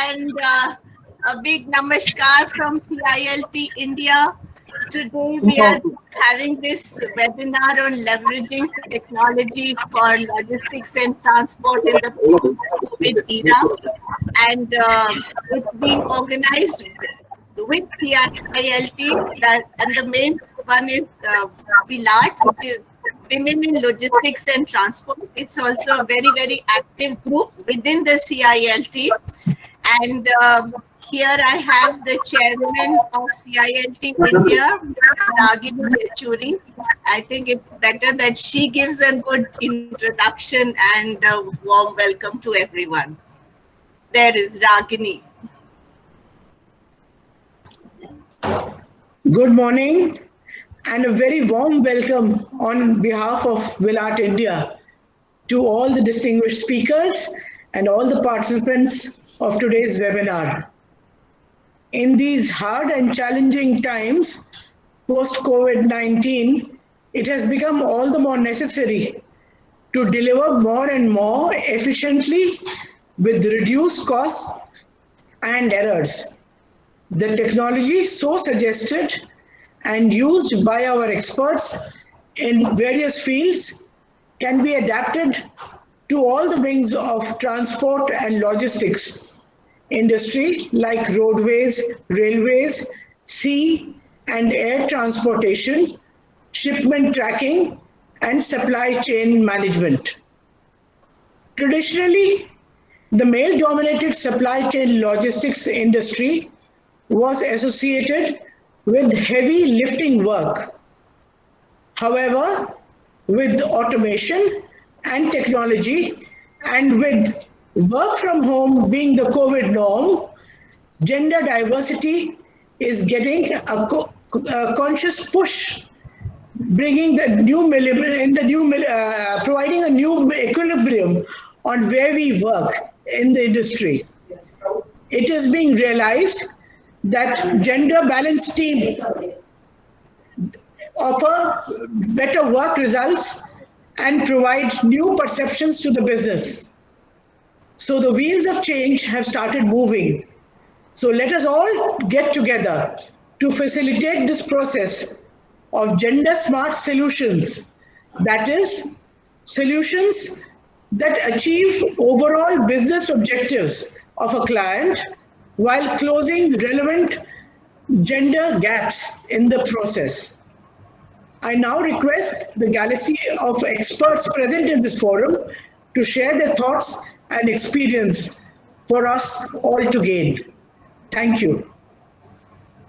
and a big namaskar from CILT India. Today we are having this webinar on leveraging technology for logistics and transport in the post-COVID era, and it's being organized with CILT. And the main one is VILAT, which is Women in Logistics and Transport. It's also a very, very active group within the CILT. And here I have the chairman of CILT India, Ragini Yechuri. I think it's better that she gives a good introduction and a warm welcome to everyone. There is Ragini. Good morning and a very warm welcome on behalf of VILAT India to all the distinguished speakers and all the participants of today's webinar. In these hard and challenging times, post-COVID-19, it has become all the more necessary to deliver more and more efficiently with reduced costs and errors. The technology so suggested and used by our experts in various fields can be adapted to all the wings of transport and logistics industry like roadways, railways, sea and air transportation, shipment tracking, and supply chain management. Traditionally, the male-dominated supply chain logistics industry was associated with heavy lifting work. However, with automation and technology and with work from home being the COVID norm, gender diversity is getting a conscious push, bringing the providing a new equilibrium on where we work in the industry. It is being realized that gender balanced team offer better work results and provide new perceptions to the business. So the wheels of change have started moving. So let us all get together to facilitate this process of gender smart solutions. That is, solutions that achieve overall business objectives of a client while closing relevant gender gaps in the process. I now request the galaxy of experts present in this forum to share their thoughts and experience for us all to gain. Thank you.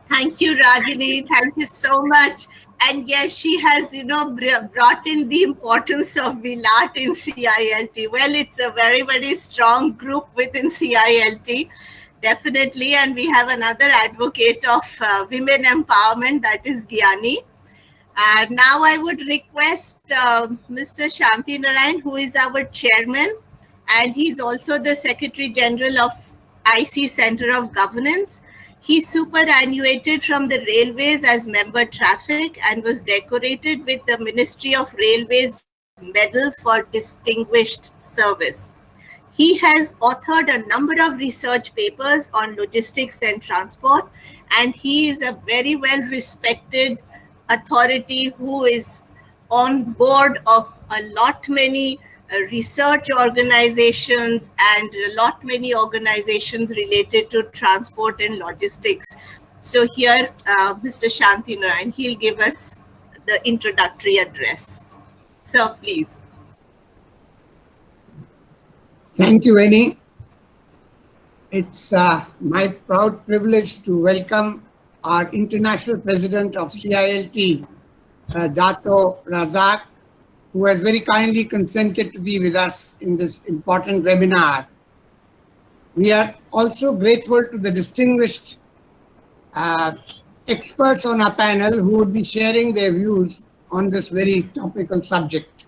Thank you, Ragini. Thank you so much. And yes, she has, brought in the importance of VILAT in CILT. Well, it's a very, very strong group within CILT. Definitely, and we have another advocate of women empowerment, that is Gyani. Now I would request Mr. Shanti Narayan, who is our chairman, and he's also the Secretary General of IC Center of Governance. He superannuated from the Railways as member traffic and was decorated with the Ministry of Railways Medal for Distinguished Service. He has authored a number of research papers on logistics and transport, and he is a very well-respected authority who is on board of a lot many research organizations and a lot many organizations related to transport and logistics. So here, Mr. Shanti Narayan, he'll give us the introductory address. So please. Thank you, Veni. It's my proud privilege to welcome our International President of CILT, Dato Razak, who has very kindly consented to be with us in this important webinar. We are also grateful to the distinguished experts on our panel who would be sharing their views on this very topical subject.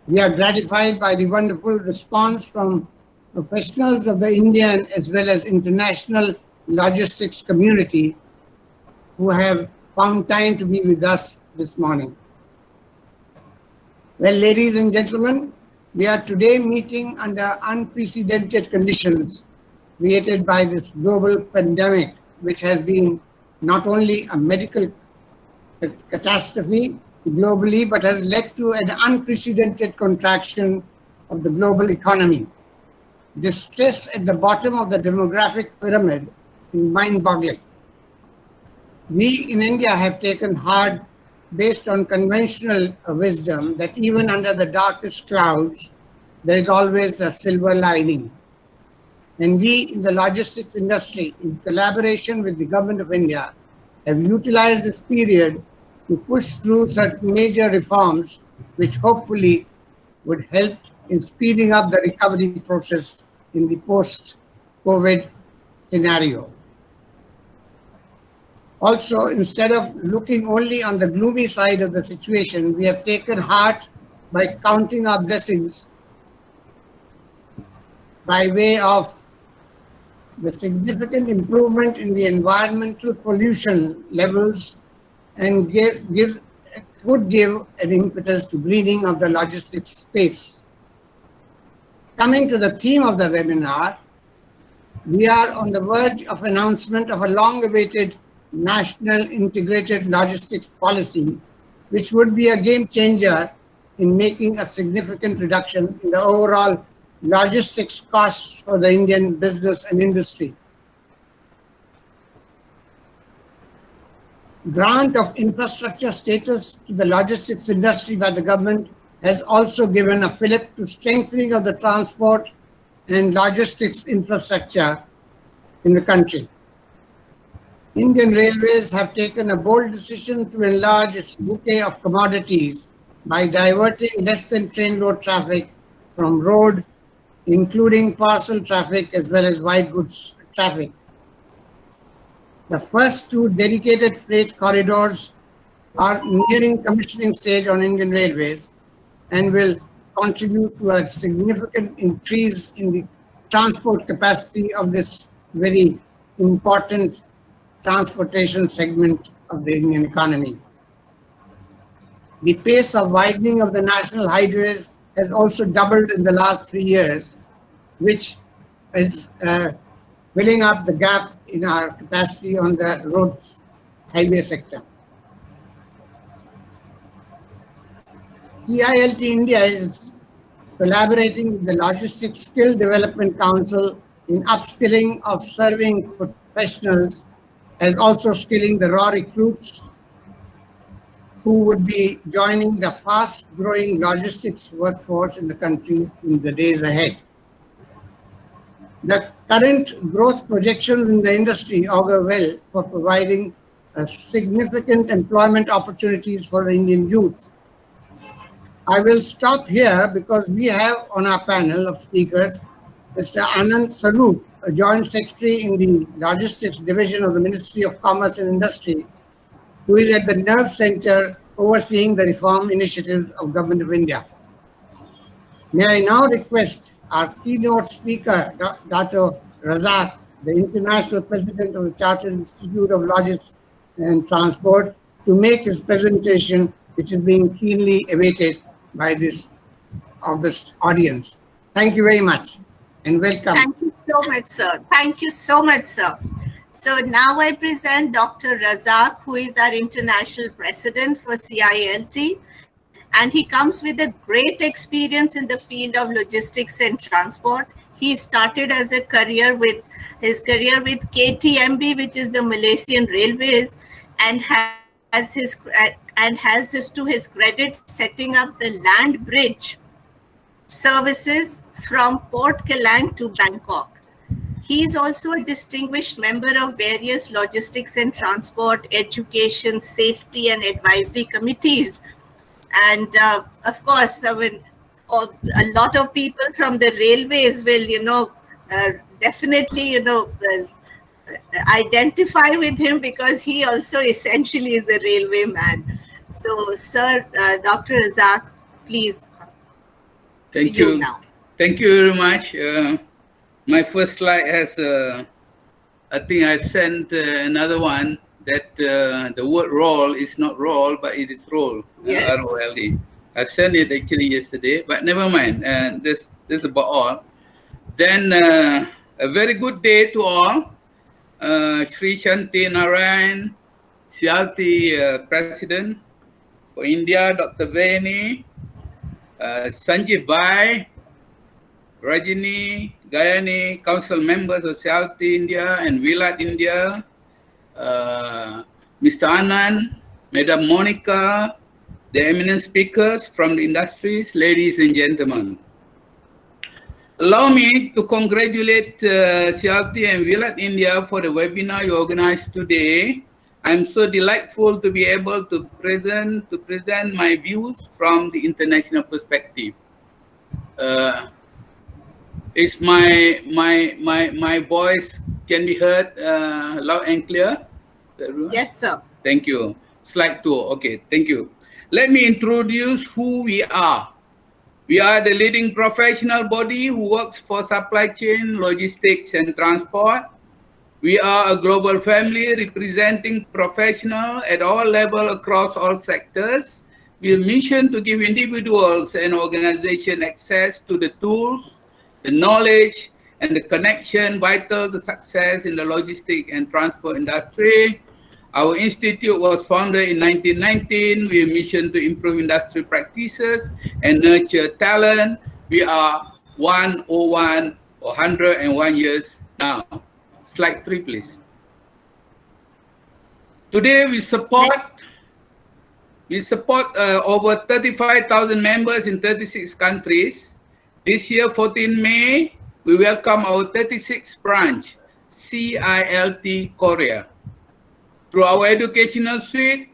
We are gratified by the wonderful response from professionals of the Indian as well as international logistics community who have found time to be with us this morning. Well, ladies and gentlemen, we are today meeting under unprecedented conditions created by this global pandemic, which has been not only a medical catastrophe globally, but has led to an unprecedented contraction of the global economy. The stress at the bottom of the demographic pyramid is mind-boggling. We in India have taken heart based on conventional wisdom that even under the darkest clouds, there is always a silver lining. And we in the logistics industry, in collaboration with the Government of India, have utilized this period to push through certain major reforms, which hopefully would help in speeding up the recovery process in the post-COVID scenario. Also, instead of looking only on the gloomy side of the situation, we have taken heart by counting our blessings by way of the significant improvement in the environmental pollution levels and would give an impetus to greening of the logistics space. Coming to the theme of the webinar, we are on the verge of announcement of a long-awaited national integrated logistics policy, which would be a game changer in making a significant reduction in the overall logistics costs for the Indian business and industry. Grant of infrastructure status to the logistics industry by the government has also given a fillip to strengthening of the transport and logistics infrastructure in the country. Indian Railways have taken a bold decision to enlarge its bouquet of commodities by diverting less than train load traffic from road, including parcel traffic as well as white goods traffic. The first two dedicated freight corridors are nearing commissioning stage on Indian Railways and will contribute to a significant increase in the transport capacity of this very important transportation segment of the Indian economy. The pace of widening of the national highways has also doubled in the last 3 years, which is filling up the gap in our capacity on the roads highway sector. CILT India is collaborating with the Logistics Skill Development Council in upskilling of serving professionals, as also skilling the raw recruits who would be joining the fast-growing logistics workforce in the country in the days ahead. The current growth projections in the industry augur well for providing significant employment opportunities for the Indian youth. I will stop here because we have on our panel of speakers Mr. Anand Saroop, a Joint Secretary in the Logistics Division of the Ministry of Commerce and Industry, who is at the Nerve Center overseeing the reform initiatives of Government of India. May I now request our keynote speaker, Dr. Razak, the International President of the Chartered Institute of Logistics and Transport, to make his presentation, which is being keenly awaited by this august audience. Thank you very much and welcome. Thank you so much, sir. Thank you so much, sir. So now I present Dr. Razak, who is our International President for CILT. And he comes with a great experience in the field of logistics and transport. He started as a career with KTMB, which is the Malaysian Railways, and has to his credit setting up the land bridge services from Port Kelang to Bangkok. He is also a distinguished member of various logistics and transport, education, safety, and advisory committees. And of course, I mean, a lot of people from the railways will, definitely, identify with him because he also essentially is a railway man. So, sir, Dr. Razak, please. Thank you. Now. Thank you very much. My first slide has, I think I sent another one that the word roll is not roll, but it is roll. Yes. R-O-L-E. I sent it actually yesterday, but never mind. This is about all. Then A very good day to all. Sri Shanti Narayan, CIALTI President for India, Dr. Veni, Sanjeev Bhai, Rajini, Gayani, Council members of CIALTI India and Vilat India, Mr. Anand, Madam Monica, the eminent speakers from the industries, ladies and gentlemen. Allow me to congratulate CIALTI and Vilat India for the webinar you organized today. I'm so delightful to be able to present my views from the international perspective. Is my voice can be heard loud and clear? Yes, sir. Thank you. Slide 2. Okay, thank you. Let me introduce who we are. We are the leading professional body who works for supply chain, logistics, and transport. We are a global family representing professionals at all levels across all sectors. We have a mission to give individuals and organizations access to the tools, the knowledge, and the connection vital to success in the logistics and transport industry. Our institute was founded in 1919 with a mission to improve industry practices and nurture talent. We are 101 years now. Slide 3, please. Today we support over 35,000 members in 36 countries. This year, 14 May, we welcome our 36th branch, CIALTI Korea. Through our educational suite,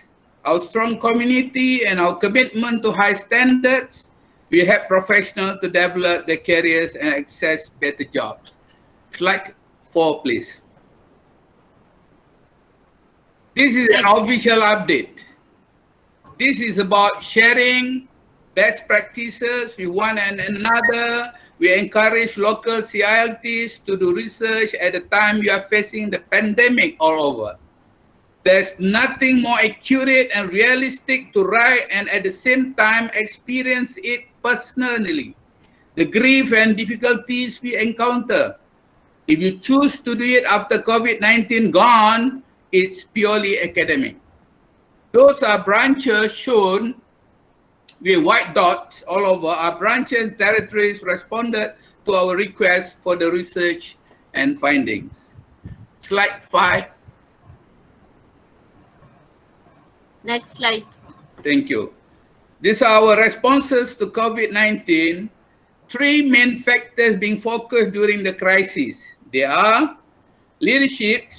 our strong community, and our commitment to high standards, we help professionals to develop their careers and access better jobs. Slide 4, please. This is an official update. This is about sharing best practices with one and another. We encourage local CIALTs to do research at the time you are facing the pandemic all over. There's nothing more accurate and realistic to write and at the same time experience it personally. The grief and difficulties we encounter. If you choose to do it after COVID-19 gone, it's purely academic. Those are branches shown with white dots all over. Our branches and territories responded to our request for the research and findings. Slide 5. Next slide. Thank you. These are our responses to COVID-19. 3 main factors being focused during the crisis. They are leadership.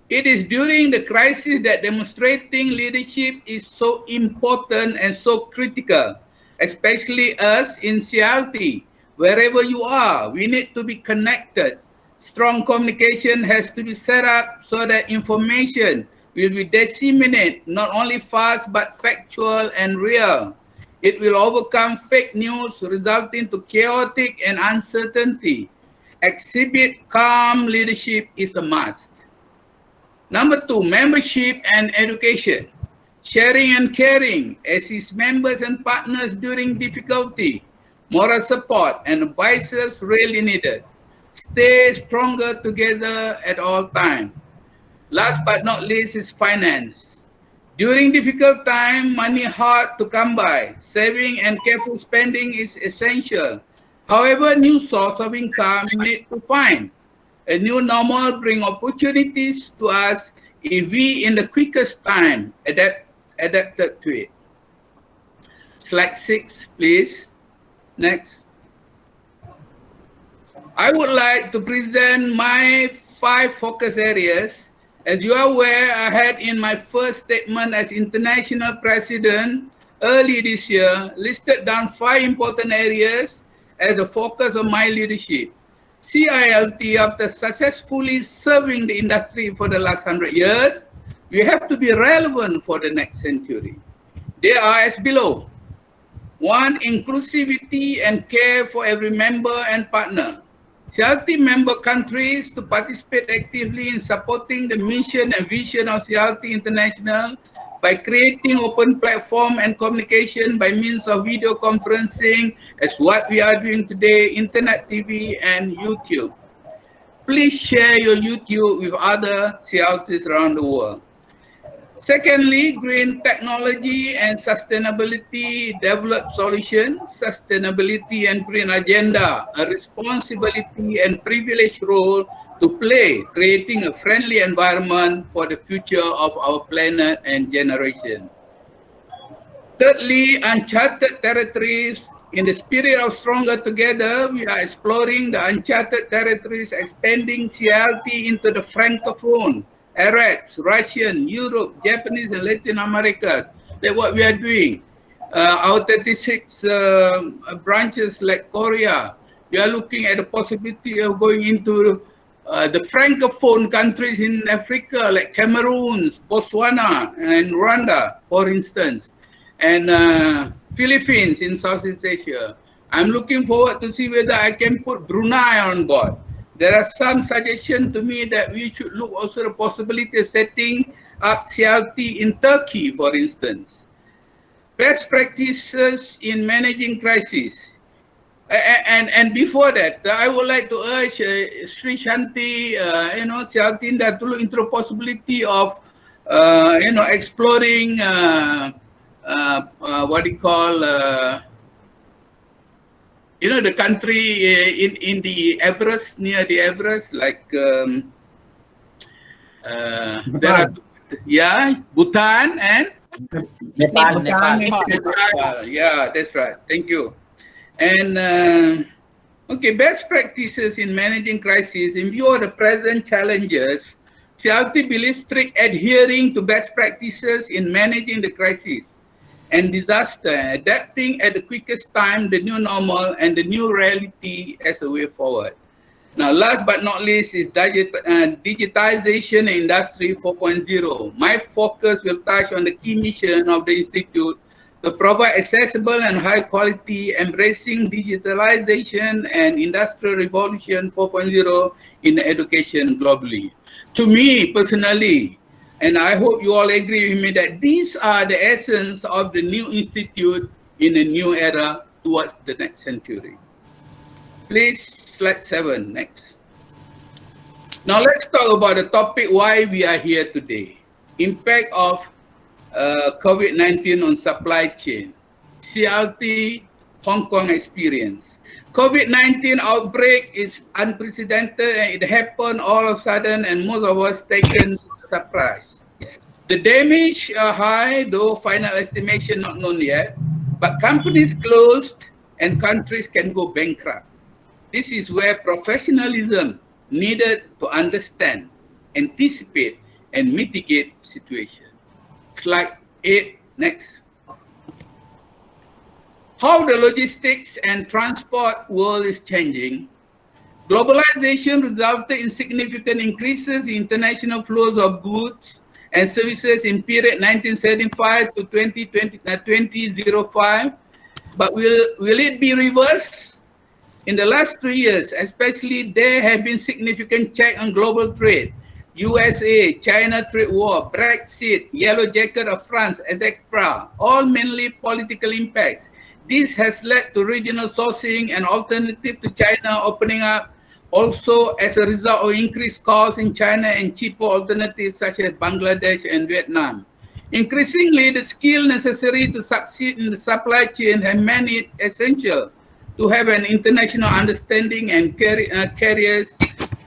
It is during the crisis that demonstrating leadership is so important and so critical, especially us in CIALTI. Wherever you are, we need to be connected. Strong communication has to be set up so that information will be disseminated, not only fast, but factual and real. It will overcome fake news, resulting to chaotic and uncertainty. Exhibit calm leadership is a must. Number 2, membership and education. Sharing and caring, assist members and partners during difficulty. Moral support and advisors really needed. Stay stronger together at all times. Last but not least is finance. During difficult time, money hard to come by. Saving and careful spending is essential. However, new source of income need to find. A new normal bring opportunities to us if we in the quickest time adapted to it. Slide 6, please. Next. I would like to present my 5 focus areas. As you are aware, I had in my first statement as international president early this year, listed down 5 important areas as the focus of my leadership. CIALTI, after successfully serving the industry for the last 100 years, we have to be relevant for the next century. They are as below. 1, inclusivity and care for every member and partner. CIALTI member countries to participate actively in supporting the mission and vision of CIALTI International by creating open platform and communication by means of video conferencing as what we are doing today, Internet TV and YouTube. please share your YouTube with other CLTs around the world. Secondly, green technology and sustainability develop solutions, sustainability and green agenda, a responsibility and privileged role to play, creating a friendly environment for the future of our planet and generation. Thirdly, uncharted territories. In the spirit of Stronger Together, we are exploring the uncharted territories, expanding CLT into the Francophone, Arabs, Russian, Europe, Japanese, and Latin Americas. That's what we are doing. Our 36 branches like Korea, we are looking at the possibility of going into the Francophone countries in Africa, like Cameroon, Botswana, and Rwanda, for instance, and Philippines in Southeast Asia. I'm looking forward to see whether I can put Brunei on board. There are some suggestions to me that we should look also the possibility of setting up CLT in Turkey, for instance. Best practices in managing crises. And before that, I would like to urge Sri Shanti, CLT Indah to look into the possibility of, exploring what do you call, the country in the Everest, near the Everest, like there are, Bhutan and Nepal. Yeah, that's right. Thank you. And okay, best practices in managing crises. In view of the present challenges, CLT believes strict adhering to best practices in managing the crisis and disaster, adapting at the quickest time the new normal and the new reality as a way forward. Now, last but not least is digitization in Industry 4.0. My focus will touch on the key mission of the Institute to provide accessible and high quality, embracing digitalization and Industrial Revolution 4.0 in education globally. To me personally, and I hope you all agree with me that these are the essence of the new institute in a new era towards the next century. Please, slide 7, next. Now let's talk about the topic why we are here today. Impact of COVID-19 on supply chain. CLT Hong Kong experience. COVID-19 outbreak is unprecedented and it happened all of a sudden and most of us taken surprise. The damage are high, though final estimation not known yet, but companies closed and countries can go bankrupt. This is where professionalism needed to understand, anticipate, and mitigate situation. Slide 8, next. How the logistics and transport world is changing. Globalization resulted in significant increases in international flows of goods and services in period 1975 to 2005. But will it be reversed? In the last 3 years, especially, there have been significant check on global trade. USA, China trade war, Brexit, Yellow Jacket of France, etc., all mainly political impacts. This has led to regional sourcing and alternative to China opening up, also as a result of increased costs in China and cheaper alternatives such as Bangladesh and Vietnam. Increasingly, the skill necessary to succeed in the supply chain have made it essential to have an international understanding, and carriers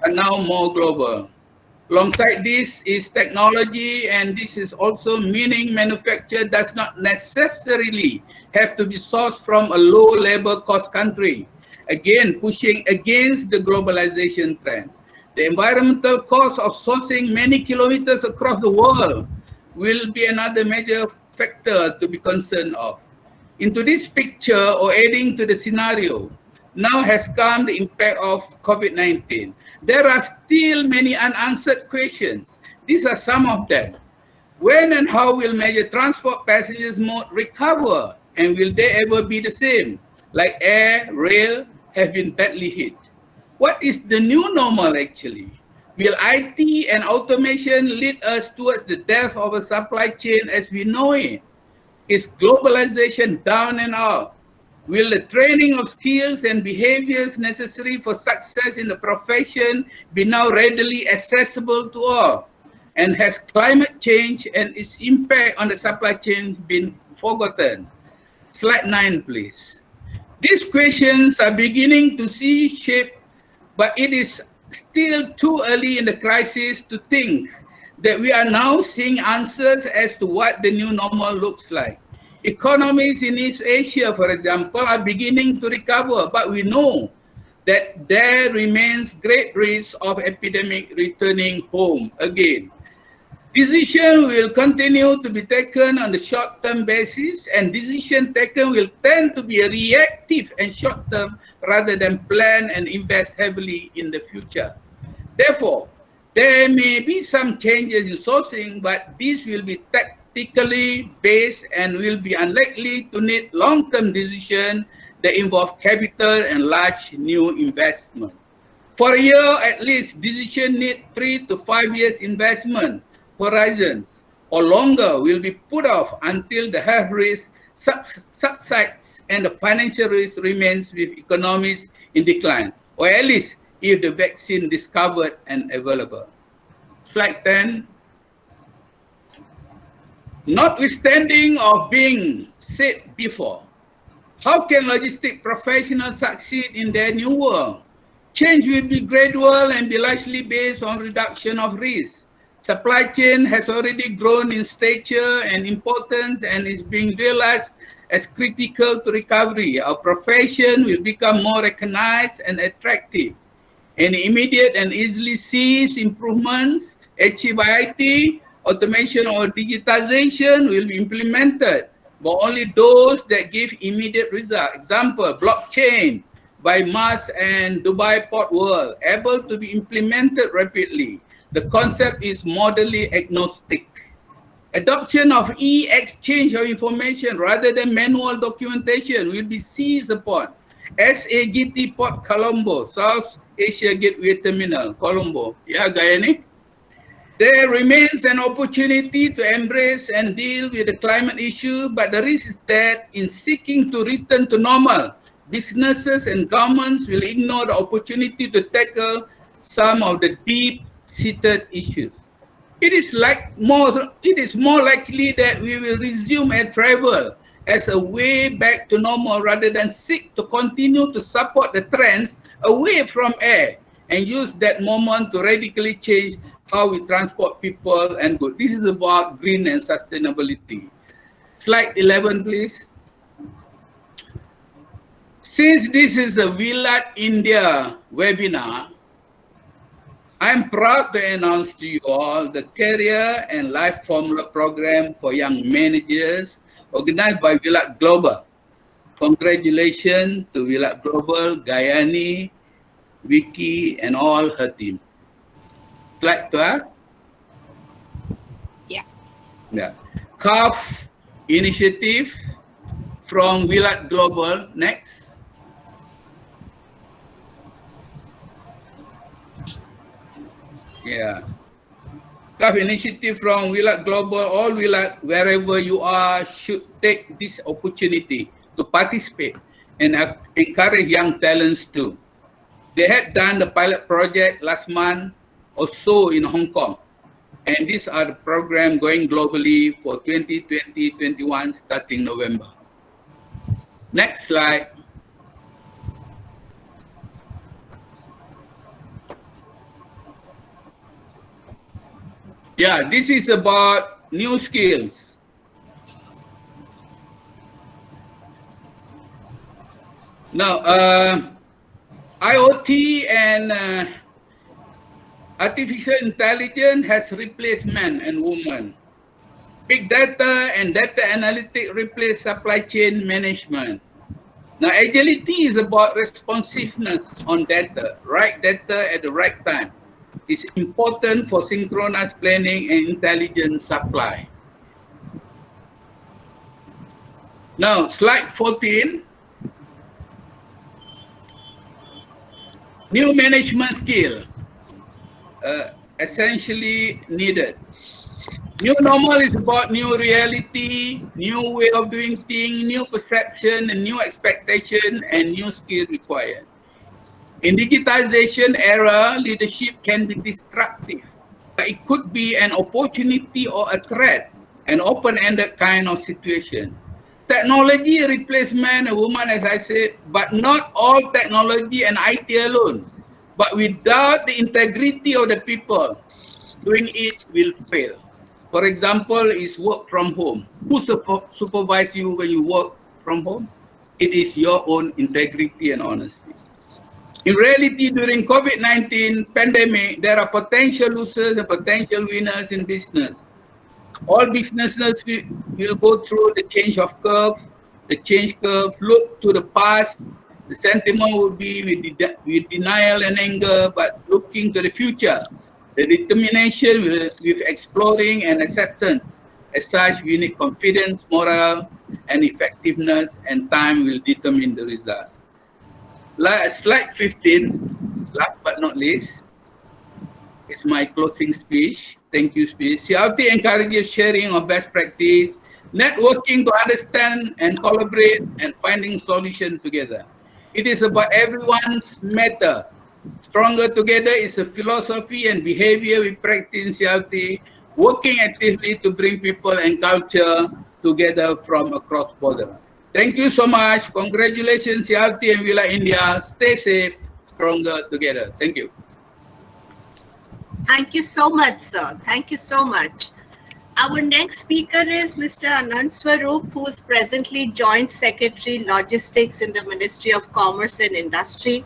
are now more global. Alongside this is technology, and this is also meaning manufacture does not necessarily have to be sourced from a low labor cost country. Again, pushing against the globalization trend. The environmental cost of sourcing many kilometers across the world will be another major factor to be concerned of. Into this picture, or adding to the scenario, now has come the impact of COVID-19. There are still many unanswered questions. These are some of them. When and how will major transport passengers mode recover? And will they ever be the same? Like air, rail have been badly hit. What is the new normal actually? Will IT and automation lead us towards the death of a supply chain as we know it? Is globalization down and out? Will the training of skills and behaviors necessary for success in the profession be now readily accessible to all? And has climate change and its impact on the supply chain been forgotten? Slide 9, please. These questions are beginning to see shape, but it is still too early in the crisis to think that we are now seeing answers as to what the new normal looks like. Economies in East Asia, for example, are beginning to recover, but we know that there remains great risk of epidemic returning home again. Decision will continue to be taken on the short-term basis, and decision taken will tend to be reactive and short-term rather than plan and invest heavily in the future. Therefore, there may be some changes in sourcing, but these will be tactically based and will be unlikely to need long-term decisions that involve capital and large new investment. For a year, at least, decision need 3 to 5 years investment horizons or longer will be put off until the health risk subsides and the financial risk remains with economies in decline, or at least if the vaccine discovered and available. Slide 10. Notwithstanding of being said before, how can logistic professionals succeed in their new world? Change will be gradual and be largely based on reduction of risk. Supply chain has already grown in stature and importance and is being realized as critical to recovery. Our profession will become more recognized and attractive. Any immediate and easily seized improvements achieved by IT, automation or digitization will be implemented, but only those that give immediate result. Example, blockchain by Mars and Dubai Port World, able to be implemented rapidly. The concept is modally agnostic. Adoption of e-exchange of information rather than manual documentation will be seized upon. SAGT Port Colombo, South Asia Gateway Terminal, Colombo. Yeah, Gayani? There remains an opportunity to embrace and deal with the climate issue, but the risk is that in seeking to return to normal, businesses and governments will ignore the opportunity to tackle some of the deep-seated issues. It is more likely that we will resume air travel as a way back to normal rather than seek to continue to support the trends away from air and use that moment to radically change how we transport people and goods. This is about green and sustainability. Slide 11, please. Since this is a Vilat India webinar, I'm proud to announce to you all the Career and Life Formula Program for Young Managers organized by Vilat Global. Congratulations to Vilat Global, Gayani, Vicky, and all her team. Slide 12. Yeah. CAF initiative from Vilat Global. Next. Yeah. CAF initiative from Vilat Global, all Vilat, wherever you are, should take this opportunity to participate and encourage young talents too. They had done the pilot project last month or so in Hong Kong. And these are the program going globally for 2020-21 starting November. Next slide. Yeah, this is about new skills. Now, IoT and artificial intelligence has replaced men and women. Big data and data analytics replace supply chain management. Now, agility is about responsiveness on data, right data at the right time. It's important for synchronized planning and intelligent supply. Now, slide 14. New management skill. Essentially needed. New normal is about new reality, new way of doing things, new perception, and new expectation, and new skill required. In digitization era, leadership can be destructive, but it could be an opportunity or a threat, an open-ended kind of situation. Technology replaces man and woman, as I said, but not all technology and IT alone. But without the integrity of the people, doing it will fail. For example, is work from home. Who supervise you when you work from home? It is your own integrity and honesty. In reality, during COVID-19 pandemic, there are potential losers and potential winners in business. All businesses will go through the change of curve. The change curve, look to the past. The sentiment will be with denial and anger, but looking to the future. The determination with exploring and acceptance. As such, we need confidence, morale, and effectiveness, and time will determine the result. Slide 15, last but not least, is my closing speech. Thank you, speech. CRT encourages sharing of best practice, networking to understand and collaborate, and finding solutions together. It is about everyone's matter. Stronger together is a philosophy and behavior we practice in CRT, working actively to bring people and culture together from across borders. Thank you so much. Congratulations, CRT and Willa India. Stay safe, stronger together. Thank you. Thank you so much, sir. Thank you so much. Our next speaker is Mr. Anand Swarup, who is presently Joint Secretary Logistics in the Ministry of Commerce and Industry.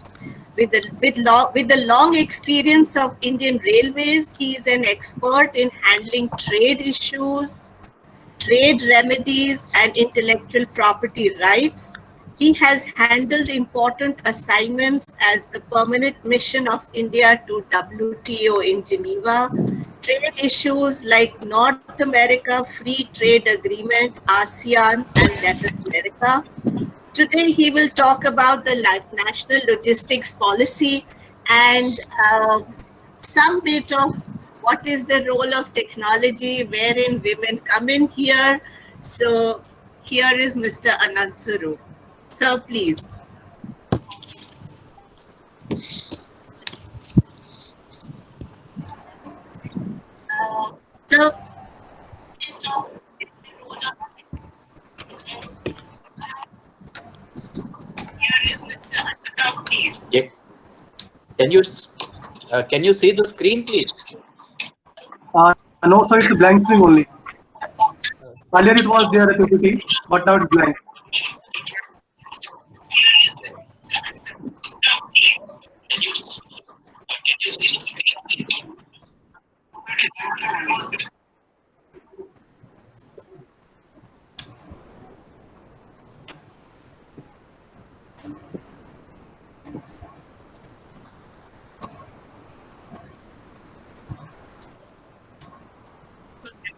With the long experience of Indian Railways, he is an expert in handling trade issues, trade remedies, and intellectual property rights. He has handled important assignments as the permanent mission of India to WTO in Geneva, trade issues like North America Free Trade Agreement, ASEAN, and Latin America. Today, he will talk about the national logistics policy and some bit of what is the role of technology, wherein women come in here. So here is Mr. Anand Swarup. Sir, please. Sir. Yeah. Can you see the screen, please? No, sir, it's a blank screen only. Earlier it was there a PPT, but now it's blank.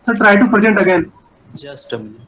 So try to present again. Just a minute.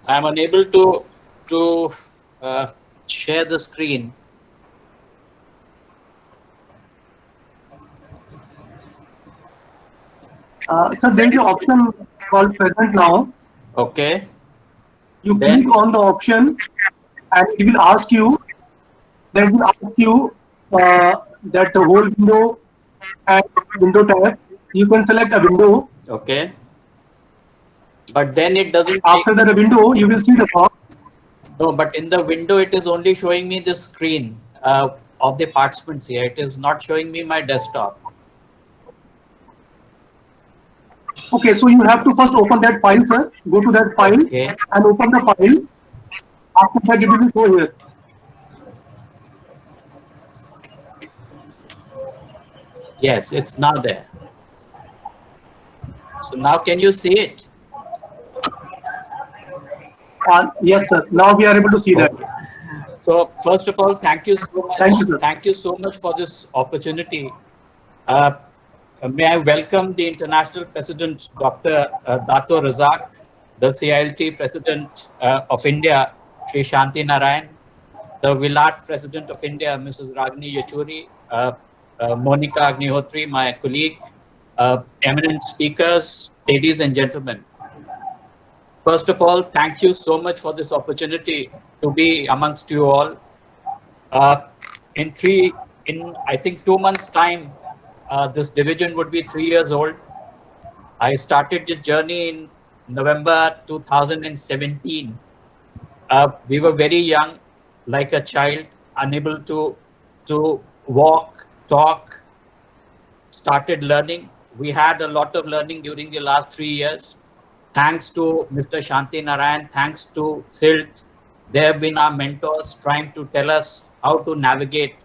I'm unable to share the screen. So there is an option called present now. Okay. You click on the option and it will ask you that the whole window and window tab. You can select a window. Okay. But then it doesn't. After the window, you will see the box. No, but in the window, it is only showing me the screen of the participants here. It is not showing me my desktop. Okay, so you have to first open that file, sir. Go to that file and open the file. After that, it will show here. Yes, it's now there. So now can you see it? Yes, sir. Now we are able to see that. So first of all, thank you so much. Thank you, sir. Thank you so much for this opportunity. May I welcome the International President, Dr. Dato Razak, the CILT President of India, Sri Shanti Narayan, the Vilat President of India, Mrs. Ragini Yachuri, Monica Agnihotri, my colleague, eminent speakers, ladies and gentlemen. First of all, thank you so much for this opportunity to be amongst you all. In I think 2 months' time, this division would be 3 years old. I started this journey in November 2017. We were very young, like a child, unable to walk, talk, started learning. We had a lot of learning during the last 3 years. Thanks to Mr. Shanti Narayan, thanks to SILT, they have been our mentors trying to tell us how to navigate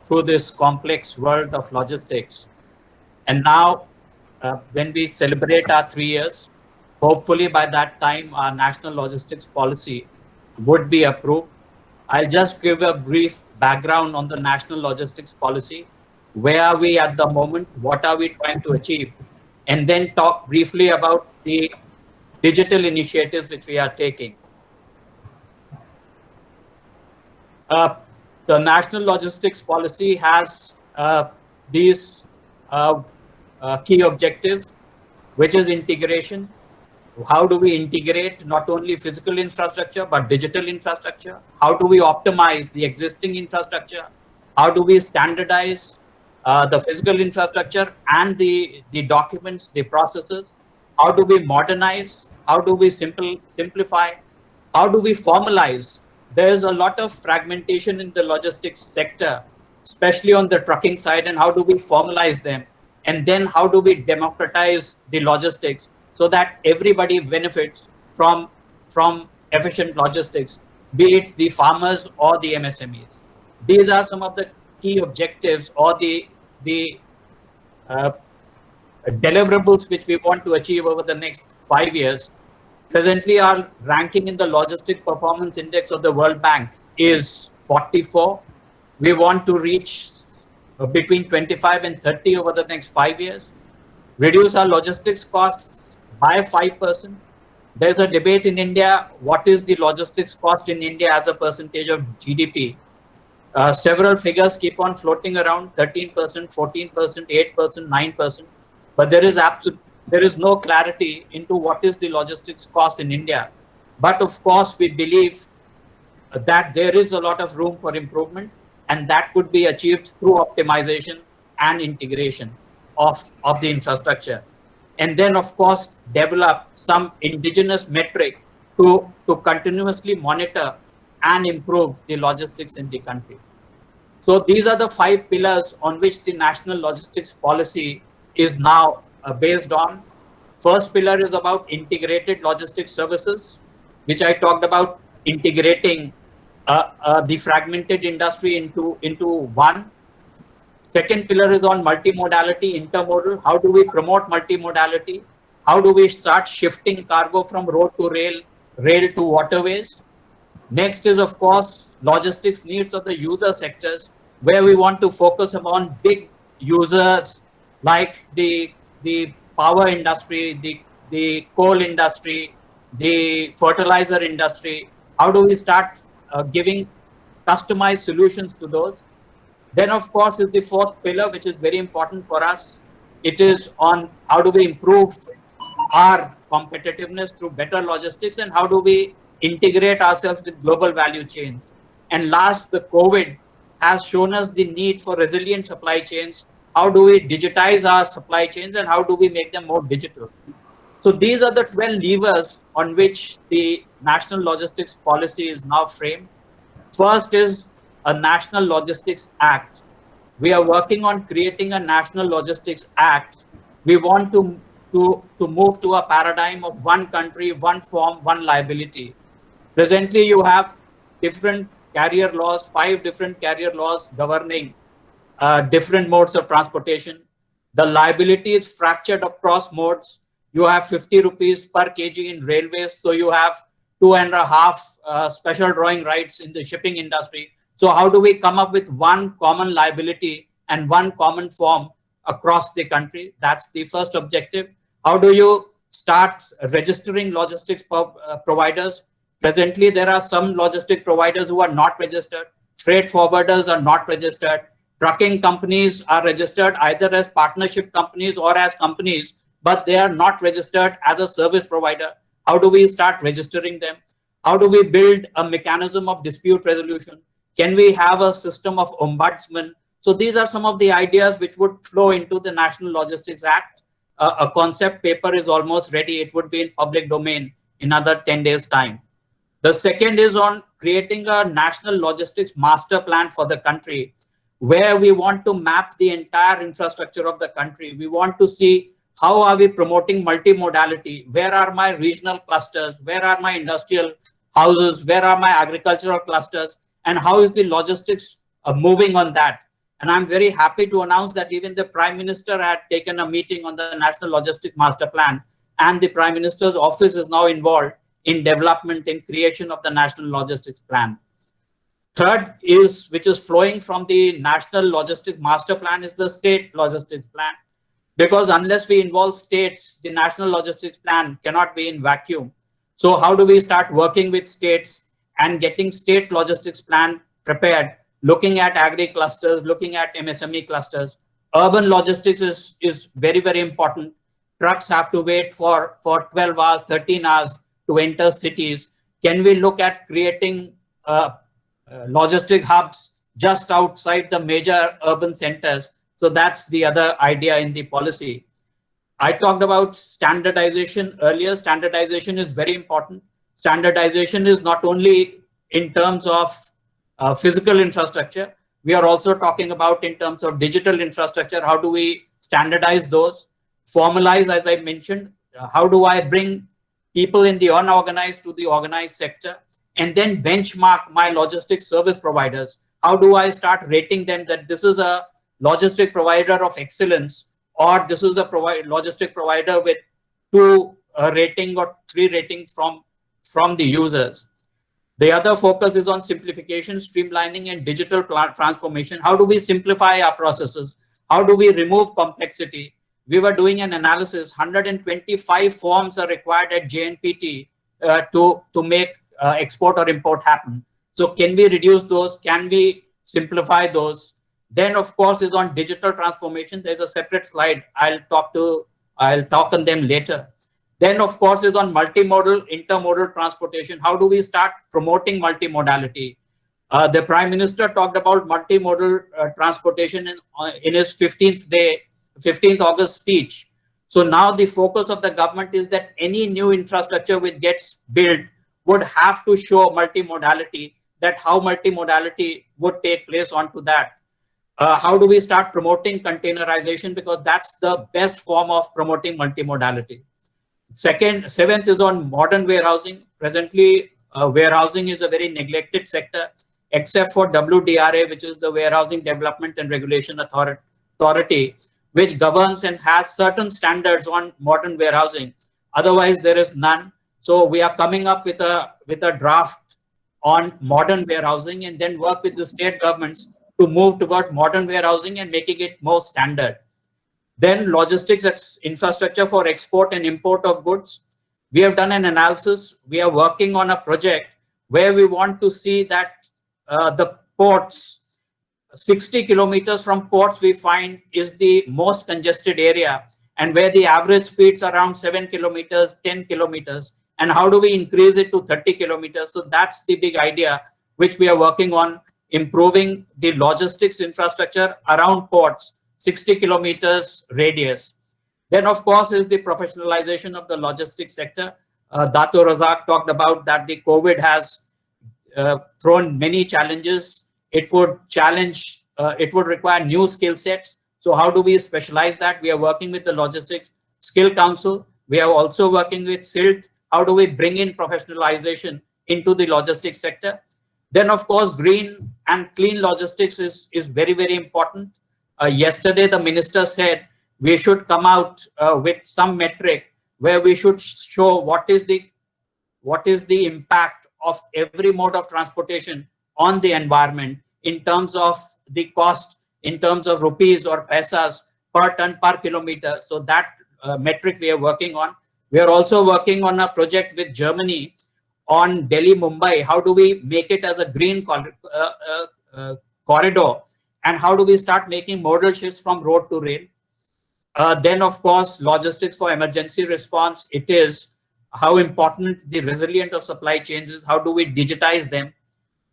through this complex world of logistics. And now, when we celebrate our 3 years, hopefully by that time, our national logistics policy would be approved. I'll just give a brief background on the national logistics policy. Where are we at the moment? What are we trying to achieve? And then talk briefly about the digital initiatives which we are taking. The national logistics policy has these key objectives, which is integration. How do we integrate not only physical infrastructure, but digital infrastructure? How do we optimize the existing infrastructure? How do we standardize the physical infrastructure and the documents, the processes? How do we modernize? How do we simplify? How do we formalize? There's a lot of fragmentation in the logistics sector, especially on the trucking side, and how do we formalize them? And then how do we democratize the logistics so that everybody benefits from efficient logistics, be it the farmers or the MSMEs? These are some of the key objectives or the deliverables which we want to achieve over the next 5 years. Presently, our ranking in the Logistic Performance Index of the World Bank is 44. We want to reach between 25 and 30 over the next 5 years. Reduce our logistics costs by 5%. There's a debate in India, what is the logistics cost in India as a percentage of GDP? Several figures keep on floating around, 13%, 14%, 8%, 9%. But there is no clarity into what is the logistics cost in India. But of course, we believe that there is a lot of room for improvement, and that could be achieved through optimization and integration of the infrastructure. And then, of course, develop some indigenous metric to continuously monitor and improve the logistics in the country. So these are the 5 pillars on which the national logistics policy is now based on. First pillar is about integrated logistics services, which I talked about integrating the fragmented industry into one. Second pillar is on multimodality, intermodal. How do we promote multimodality? How do we start shifting cargo from road to rail to waterways? Next is, of course, logistics needs of the user sectors, where we want to focus upon big users like the power industry, the coal industry, the fertilizer industry. How do we start giving customized solutions to those? Then, of course, is the fourth pillar, which is very important for us. It is on how do we improve our competitiveness through better logistics, and how do we integrate ourselves with global value chains. And last, the COVID has shown us the need for resilient supply chains. How do we digitize our supply chains, and how do we make them more digital? So these are the 12 levers on which the National Logistics Policy is now framed. First is a National Logistics Act. We are working on creating a National Logistics Act. We want to move to a paradigm of one country, one form, one liability. Presently, you have different carrier laws, 5 different carrier laws governing different modes of transportation. The liability is fractured across modes. You have 50 rupees per kg in railways. So you have 2.5 special drawing rights in the shipping industry. So how do we come up with one common liability and one common form across the country? That's the first objective. How do you start registering logistics providers? Presently, there are some logistic providers who are not registered. Freight forwarders are not registered. Trucking companies are registered either as partnership companies or as companies, but they are not registered as a service provider. How do we start registering them? How do we build a mechanism of dispute resolution? Can we have a system of ombudsman? So these are some of the ideas which would flow into the National Logistics Act. A concept paper is almost ready. It would be in public domain in another 10 days' time. The second is on creating a national logistics master plan for the country, where we want to map the entire infrastructure of the country. We want to see how are we promoting multimodality? Where are my regional clusters? Where are my industrial houses? Where are my agricultural clusters? And how is the logistics moving on that? And I'm very happy to announce that even the Prime Minister had taken a meeting on the National Logistics Master Plan, and the Prime Minister's office is now involved in development and creation of the National Logistics Plan. Third is, which is flowing from the National Logistics Master Plan, is the State Logistics Plan. Because unless we involve states, the National Logistics Plan cannot be in vacuum. So how do we start working with states and getting state logistics plan prepared, looking at agri clusters, looking at MSME clusters? Urban logistics is very, very important. Trucks have to wait for 12 hours, 13 hours to enter cities. Can we look at creating logistic hubs just outside the major urban centers? So that's the other idea in the policy. I talked about standardization earlier. Standardization is very important. Standardization is not only in terms of physical infrastructure. We are also talking about in terms of digital infrastructure. How do we standardize those? Formalize, as I mentioned. How do I bring people in the unorganized to the organized sector? And then benchmark my logistics service providers. How do I start rating them that this is a logistic provider of excellence, or this is a logistic provider with 2 rating or 3 ratings from the users? The other focus is on simplification, streamlining, and digital transformation. How do we simplify our processes? How do we remove complexity? We were doing an analysis. 125 forms are required at JNPT to make export or import happen. So can we reduce those? Can we simplify those? Then, of course, is on digital transformation. There's a separate slide. I'll talk on them later. Then, of course, is on multimodal, intermodal transportation. How do we start promoting multimodality? The Prime Minister talked about multimodal transportation in his 15th August speech. So now the focus of the government is that any new infrastructure which gets built would have to show multimodality, that how multimodality would take place onto that. How do we start promoting containerization? Because that's the best form of promoting multimodality. Seventh is on modern warehousing. Presently, warehousing is a very neglected sector, except for WDRA, which is the Warehousing Development and Regulation Authority, which governs and has certain standards on modern warehousing. Otherwise, there is none. So we are coming up with a draft on modern warehousing, and then work with the state governments to move towards modern warehousing and making it more standard. Then logistics infrastructure for export and import of goods. We have done an analysis. We are working on a project where we want to see that the ports, 60 kilometers from ports, we find is the most congested area, and where the average speeds around 7 kilometers, 10 kilometers. And how do we increase it to 30 kilometers? So that's the big idea which we are working on, improving the logistics infrastructure around ports, 60 kilometers radius. Then, of course, is the professionalization of the logistics sector. Dato Razak talked about that the COVID has thrown many challenges. It would require new skill sets. So how do we specialize that? We are working with the Logistics Skill Council. We are also working with SILT. How do we bring in professionalization into the logistics sector? Then, of course, green and clean logistics is very, very important. Yesterday, the minister said we should come out with some metric where we should show what is the impact of every mode of transportation on the environment in terms of the cost, in terms of rupees or paisas per ton per kilometer. So that metric we are working on. We are also working on a project with Germany on Delhi Mumbai. How do we make it as a green corridor, and how do we start making modal shifts from road to rail? Then, of course, logistics for emergency response. It is how important the resilience of supply chains is. How do we digitize them?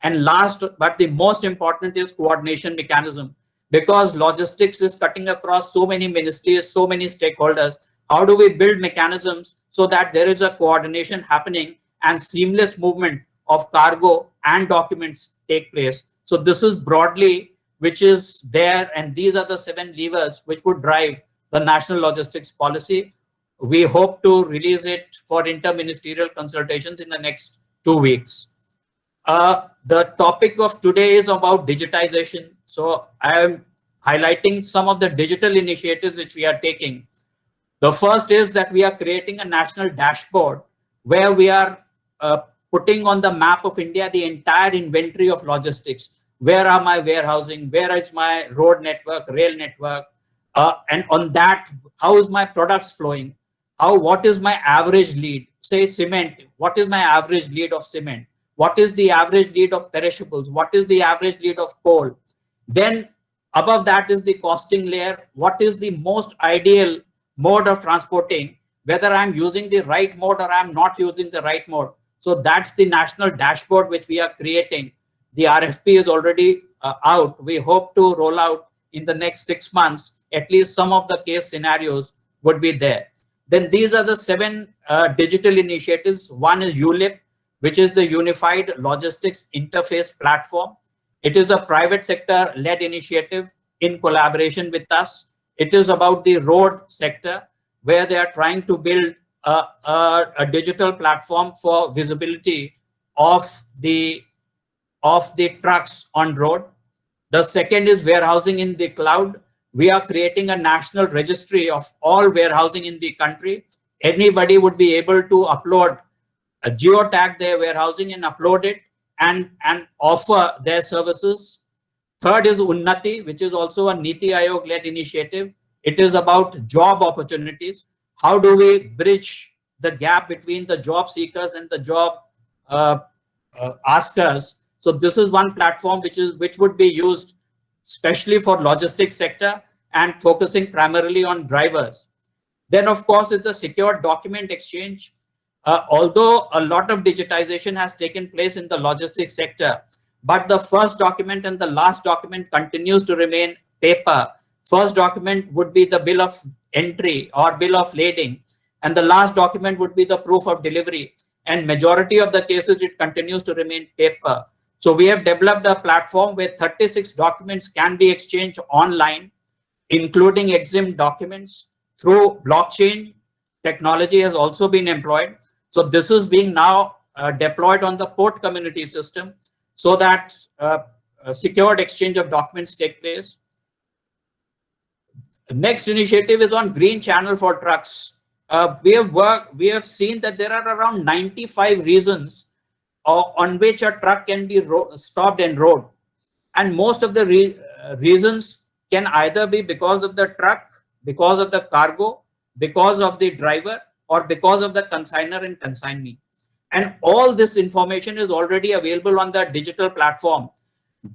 And last, but the most important, is coordination mechanism, because logistics is cutting across so many ministries, so many stakeholders. How do we build mechanisms so that there is a coordination happening and seamless movement of cargo and documents take place? So this is broadly which is there, and these are the 7 levers which would drive the national logistics policy. We hope to release it for interministerial consultations in the next 2 weeks. The topic of today is about digitization. So I am highlighting some of the digital initiatives which we are taking. The first is that we are creating a national dashboard where we are putting on the map of India the entire inventory of logistics. Where are my warehousing? Where is my road network, rail network? And on that, how is my products flowing? What is my average lead? Say cement, what is my average lead of cement? What is the average lead of perishables? What is the average lead of coal? Then above that is the costing layer. What is the most ideal mode of transporting, whether I'm using the right mode or I'm not using the right mode? So that's the national dashboard which we are creating. The RFP is already out. We hope to roll out in the next 6 months. At least some of the case scenarios would be there. Then these are the 7 digital initiatives. One is ULIP, which is the Unified Logistics Interface Platform. It is a private sector led initiative in collaboration with us. It is about the road sector, where they are trying to build a digital platform for visibility of the trucks on road. The second is warehousing in the cloud. We are creating a national registry of all warehousing in the country. Anybody would be able to upload, geotag their warehousing and upload it and offer their services. Third is Unnati, which is also a Niti Aayog led initiative. It is about job opportunities. How do we bridge the gap between the job seekers and the job askers? So this is one platform which would be used especially for logistics sector and focusing primarily on drivers. Then, of course, it's the secure document exchange. Although a lot of digitization has taken place in the logistics sector, but the first document and the last document continues to remain paper. First document would be the bill of entry or bill of lading, and the last document would be the proof of delivery. And majority of the cases, it continues to remain paper. So we have developed a platform where 36 documents can be exchanged online, including EXIM documents. Through blockchain technology has also been employed. So this is being now deployed on the port community system so that secured exchange of documents take place. The next initiative is on green channel for trucks. We have seen that there are around 95 reasons on which a truck can be stopped en road, and most of the reasons can either be because of the truck, because of the cargo, because of the driver, or because of the consignor and consignee. And all this information is already available on the digital platform.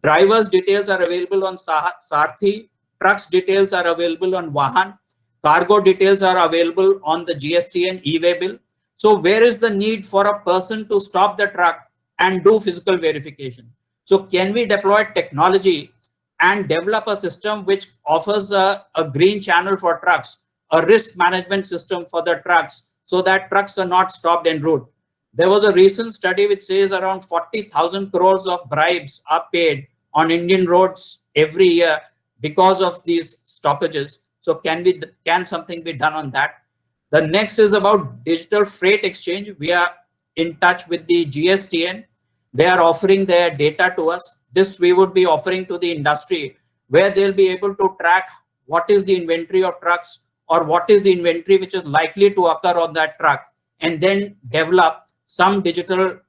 Drivers' details are available on Sarthi, trucks details are available on Vahan, cargo details are available on the GST and e-way bill. So where is the need for a person to stop the truck and do physical verification? So can we deploy technology and develop a system which offers a green channel for trucks, a risk management system for the trucks, so that trucks are not stopped en route? There was a recent study which says around 40,000 crores of bribes are paid on Indian roads every year because of these stoppages. So can something be done on that? The next is about digital freight exchange. We are in touch with the GSTN. They are offering their data to us. This we would be offering to the industry, where they'll be able to track what is the inventory of trucks or what is the inventory which is likely to occur on that truck, and then develop some digital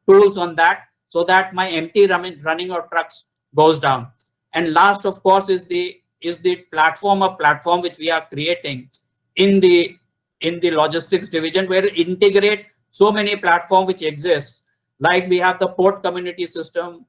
tools on that so that my empty running of trucks goes down. And last, of course, is the platform which we are creating in the logistics division, where we integrate so many platforms which exist. Like we have the port community system,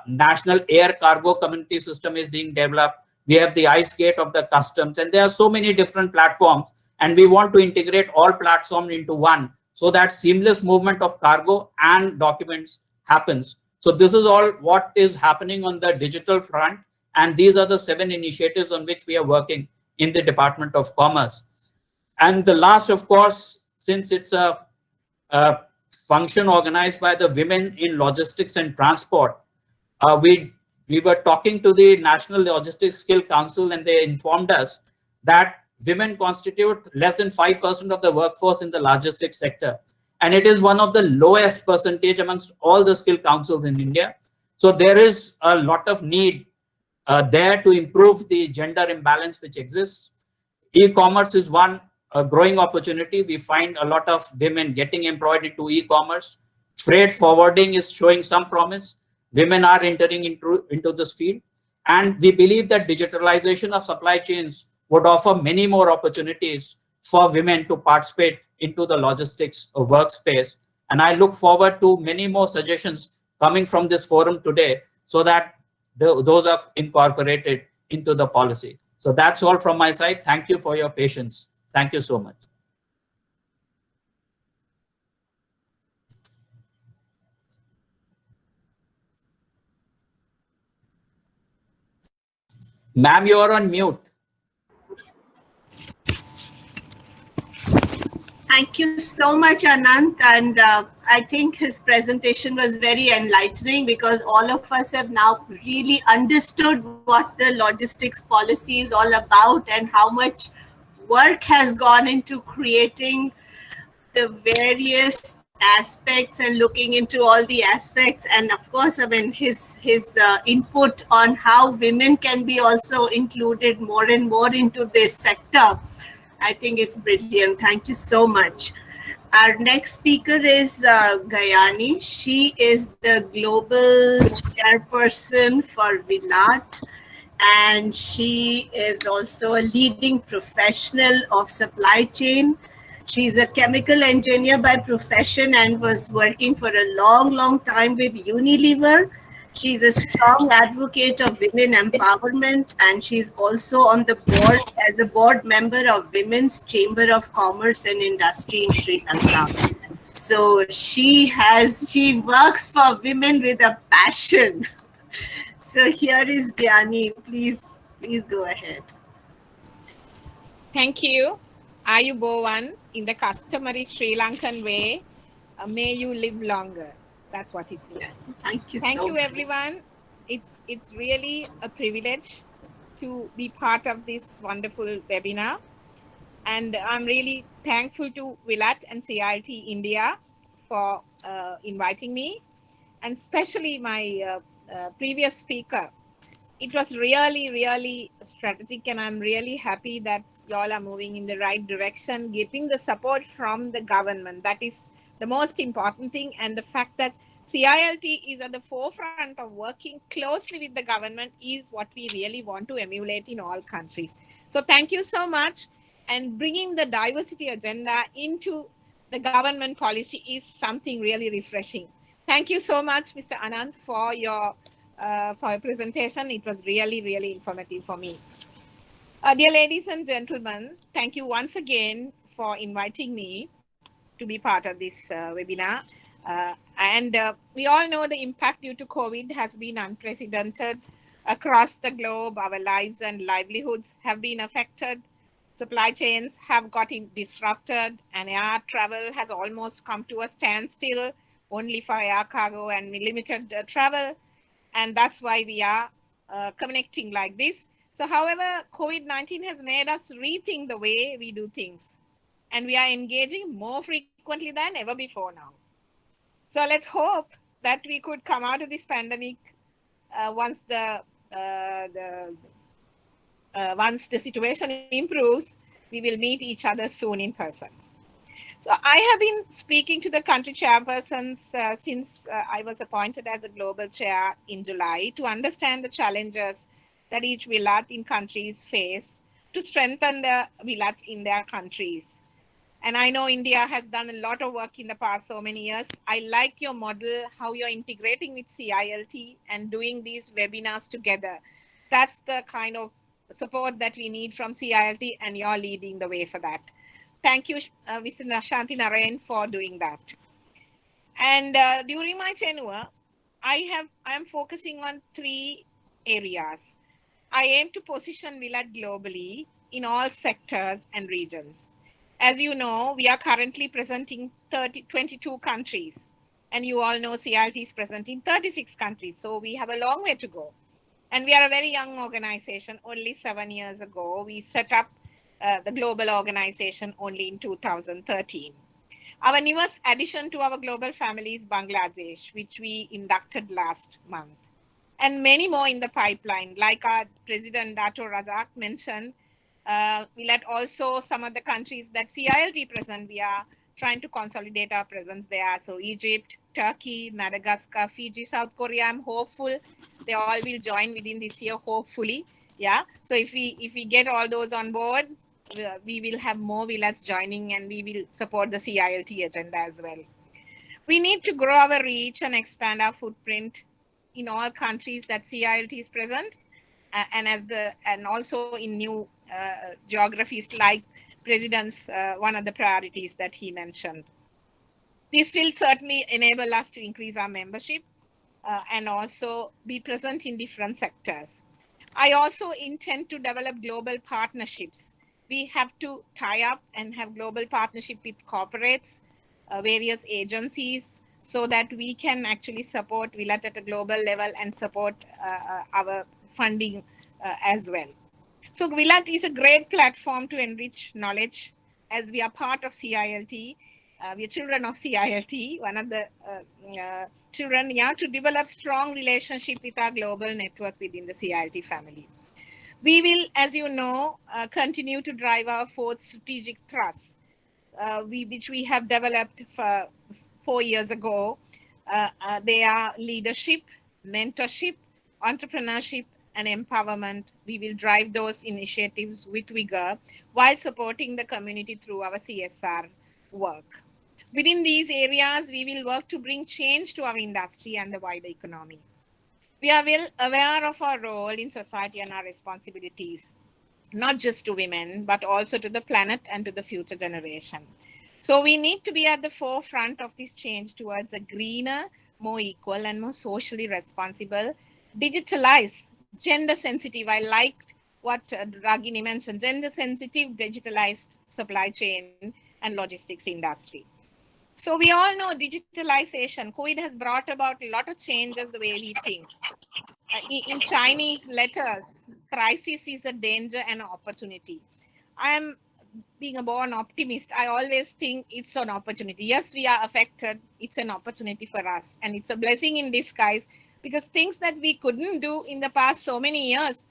national air cargo community system is being developed. We have the ice gate of the customs, and there are so many different platforms, and we want to integrate all platforms into one so that seamless movement of cargo and documents happens. So this is all what is happening on the digital front, and these are the 7 initiatives on which we are working in the Department of Commerce. And the last, of course, since it's a function organized by the Women in Logistics and Transport, we were talking to the National Logistics Skill Council, and they informed us that women constitute less than 5% of the workforce in the logistics sector. And it is one of the lowest percentage amongst all the skill councils in India. So there is a lot of need there to improve the gender imbalance which exists. E-commerce is one growing opportunity. We find a lot of women getting employed into e-commerce. Freight forwarding is showing some promise. Women are entering into this field. And we believe that digitalization of supply chains would offer many more opportunities for women to participate into the logistics workspace. And I look forward to many more suggestions coming from this forum today so that those are incorporated into the policy. So that's all from my side. Thank you for your patience. Thank you so much. Ma'am, you are on mute. Thank you so much, Anant. And I think his presentation was very enlightening, because all of us have now really understood what the logistics policy is all about and how much work has gone into creating the various aspects and looking into all the aspects. And of course, I mean, his input on how women can be also included more and more into this sector, I think it's brilliant. Thank you so much. Our next speaker is Gayani. She is the global chairperson for Vilat, and she is also a leading professional of supply chain. She's a chemical engineer by profession and was working for a long time with Unilever. She's a strong advocate of women empowerment, and she's also on the board as a board member of Women's Chamber of Commerce and Industry in Sri Lanka. So she works for women with a passion. So here is Gyani. Please go ahead. Thank you. Ayubowan, in the customary Sri Lankan way, may you live longer. That's what it means. Yes, thank you. Thank so you, much. everyone. It's really a privilege to be part of this wonderful webinar. And I'm really thankful to Vilat and CILT India for inviting me, and especially my previous speaker. It was really strategic, and I'm really happy that y'all are moving in the right direction, getting the support from the government. That is the most important thing. And the fact that CILT is at the forefront of working closely with the government is what we really want to emulate in all countries. So thank you so much. And bringing the diversity agenda into the government policy is something really refreshing. Thank you so much, Mr. Anant, for your presentation. It was really informative for me. Dear ladies and gentlemen, thank you once again for inviting me to be part of this webinar. We all know the impact due to COVID has been unprecedented across the globe. Our lives and livelihoods have been affected. Supply chains have gotten disrupted, and air travel has almost come to a standstill, only for air cargo and limited travel. And that's why we are connecting like this. So however, COVID-19 has made us rethink the way we do things, and we are engaging more frequently than ever before now. So let's hope that we could come out of this pandemic once the situation improves, we will meet each other soon in person. So I have been speaking to the country chairpersons since I was appointed as a global chair in July to understand the challenges that each Vilat in countries face to strengthen the Vilats in their countries. And I know India has done a lot of work in the past so many years. I like your model, how you're integrating with CILT and doing these webinars together. That's the kind of support that we need from CILT, and you're leading the way for that. Thank you, Mr. Shanti Narayan, for doing that. And during my tenure, I am focusing on 3 areas. I aim to position Vilat globally in all sectors and regions. As you know, we are currently present in 22 countries. And you all know CILT is present in 36 countries. So we have a long way to go. And we are a very young organization. Only 7 years ago, we set up the global organization only in 2013. Our newest addition to our global family is Bangladesh, which we inducted last month. And many more in the pipeline, like our President Dato Razak mentioned. We let also some of the countries that CILT present, we are trying to consolidate our presence there. So Egypt, Turkey, Madagascar, Fiji, South Korea, I'm hopeful they all will join within this year, hopefully. Yeah. So if we get all those on board, we will have more Vilats joining, and we will support the CILT agenda as well. We need to grow our reach and expand our footprint in all countries that CILT is present, and also in new geographies like President's one of the priorities that he mentioned. This will certainly enable us to increase our membership and also be present in different sectors. I also intend to develop global partnerships. We have to tie up and have global partnership with corporates, various agencies, so that we can actually support Vilat at a global level and support our funding as well. So Vilat is a great platform to enrich knowledge, as we are part of CILT. We are children of CILT, one of the children, to develop strong relationship with our global network within the CILT family. We will, as you know, continue to drive our 4th strategic thrust, which we have developed for 4 years ago. They are leadership, mentorship, entrepreneurship, and empowerment. We will drive those initiatives with vigor while supporting the community through our CSR work. Within these areas, we will work to bring change to our industry and the wider economy. We are well aware of our role in society and our responsibilities, not just to women, but also to the planet and to the future generation. So we need to be at the forefront of this change towards a greener, more equal, and more socially responsible, digitalized, gender sensitive. I liked what Ragini mentioned, gender sensitive, digitalized supply chain and logistics industry. So we all know digitalization, COVID has brought about a lot of changes the way we think. In Chinese letters, crisis is a danger and an opportunity. I am being a born optimist. I always think it's an opportunity. Yes, we are affected. It's an opportunity for us. And it's a blessing in disguise, because things that we couldn't do in the past so many years,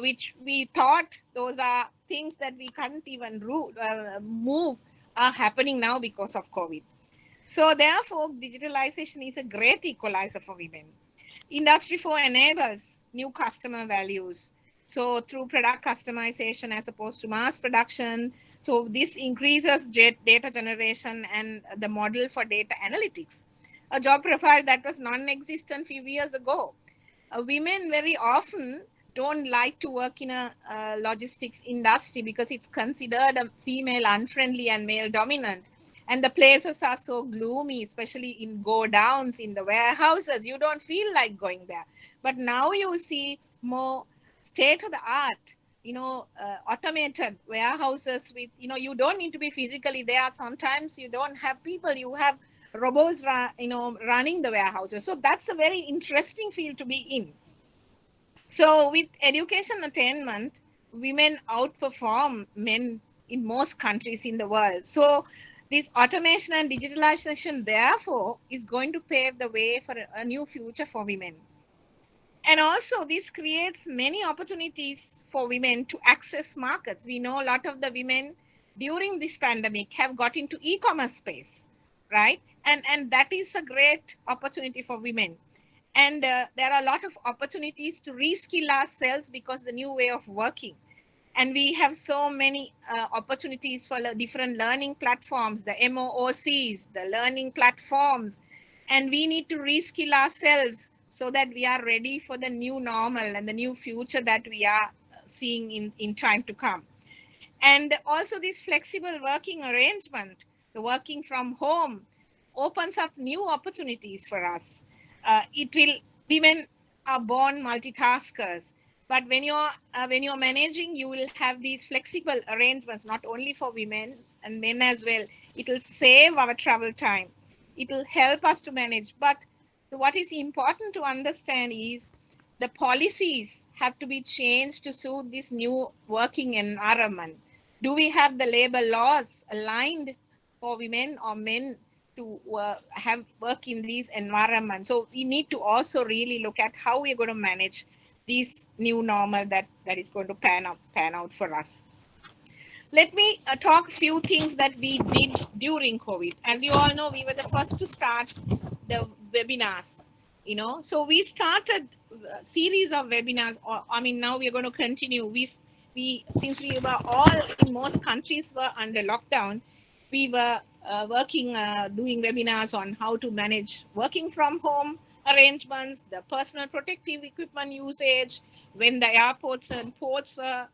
which we thought those are things that we can't even move, are happening now because of COVID. So therefore, digitalization is a great equalizer for women. Industry 4 enables new customer values. So through product customization as opposed to mass production. So this increases data generation and the model for data analytics. A job profile that was non-existent a few years ago. Women very often don't like to work in a logistics industry because it's considered a female unfriendly and male dominant. And the places are so gloomy, especially in go downs, in the warehouses. You don't feel like going there. But now you see more state of the art, automated warehouses with, you don't need to be physically there. Sometimes you don't have people, you have robots, running the warehouses. So that's a very interesting field to be in. So with education attainment, women outperform men in most countries in the world. So this automation and digitalization, therefore, is going to pave the way for a new future for women. And also this creates many opportunities for women to access markets. We know a lot of the women during this pandemic have got into e-commerce space, right? And that is a great opportunity for women. And there are a lot of opportunities to reskill ourselves because the new way of working. And we have so many opportunities for different learning platforms, the MOOCs, the learning platforms, and we need to reskill ourselves so that we are ready for the new normal and the new future that we are seeing in time to come. And also this flexible working arrangement, the working from home, opens up new opportunities for us. Women are born multitaskers, but when you're managing, you will have these flexible arrangements, not only for women and men as well. It will save our travel time. It will help us to manage. But what is important to understand is the policies have to be changed to suit this new working environment. Do we have the labor laws aligned for women or men to have work in these environments? So we need to also really look at how we're going to manage this new normal that is going to pan out for us. Let me talk a few things that we did during COVID. As you all know, we were the first to start the webinars, so we started a series of webinars. Now we're going to continue. Since we were all in most countries were under lockdown, we were doing webinars on how to manage working from home arrangements, the personal protective equipment usage, when the airports and ports were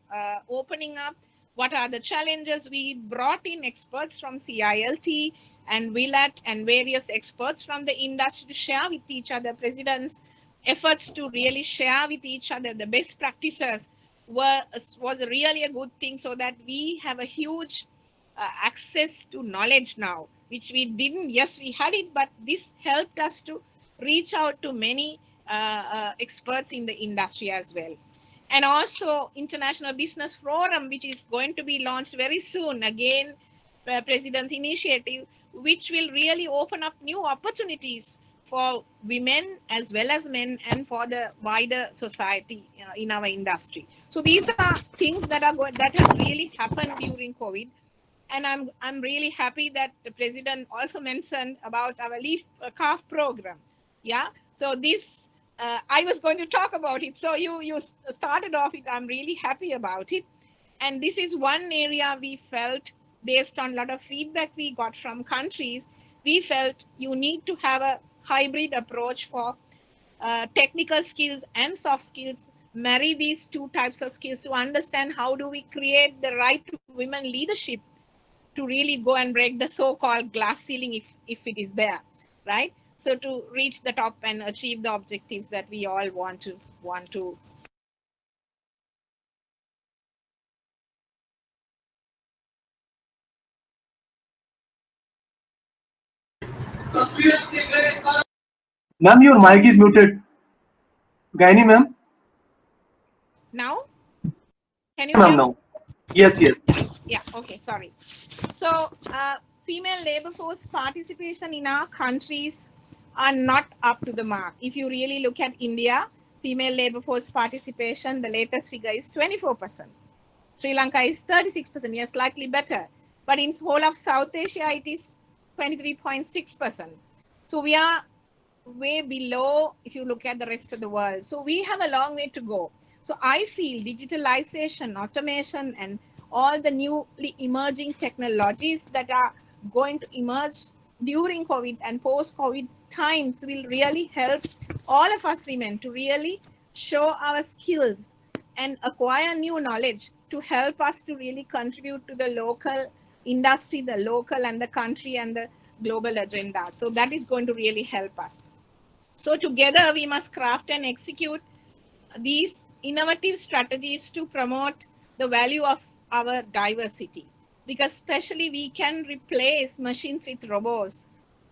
opening up, what are the challenges. We brought in experts from CILT and WILAT and various experts from the industry to share with each other. President's efforts to really share with each other the best practices was really a good thing, so that we have a huge access to knowledge now, which we didn't. Yes, we had it, but this helped us to reach out to many experts in the industry as well. And also International Business Forum, which is going to be launched very soon, again, President's initiative, which will really open up new opportunities for women as well as men and for the wider society in our industry. So these are things that has really happened during COVID. And I'm really happy that the president also mentioned about our Leaf Calf program. Yeah. So this, I was going to talk about it. So you started off it. I'm really happy about it. And this is one area we felt, based on a lot of feedback we got from countries, we felt you need to have a hybrid approach for technical skills and soft skills, marry these two types of skills to understand how do we create the right to women leadership to really go and break the so-called glass ceiling if it is there, right? So to reach the top and achieve the objectives that we all want to. Ma'am, your mic is muted. Gaini, ma'am? Now? Can you Ma'am, hear? now. Yes. Yeah, okay, sorry. So female labor force participation in our countries are not up to the mark. If you really look at India, female labor force participation, the latest figure is 24%. Sri Lanka is 36%, yes, slightly better. But in whole of South Asia, it is 23.6%. So we are way below if you look at the rest of the world. So we have a long way to go. So I feel digitalization, automation, and all the newly emerging technologies that are going to emerge during COVID and post-COVID times will really help all of us women to really show our skills and acquire new knowledge to help us to really contribute to the local industry, the local and the country and the global agenda. So that is going to really help us. So together we must craft and execute these innovative strategies to promote the value of our diversity, because especially we can replace machines with robots,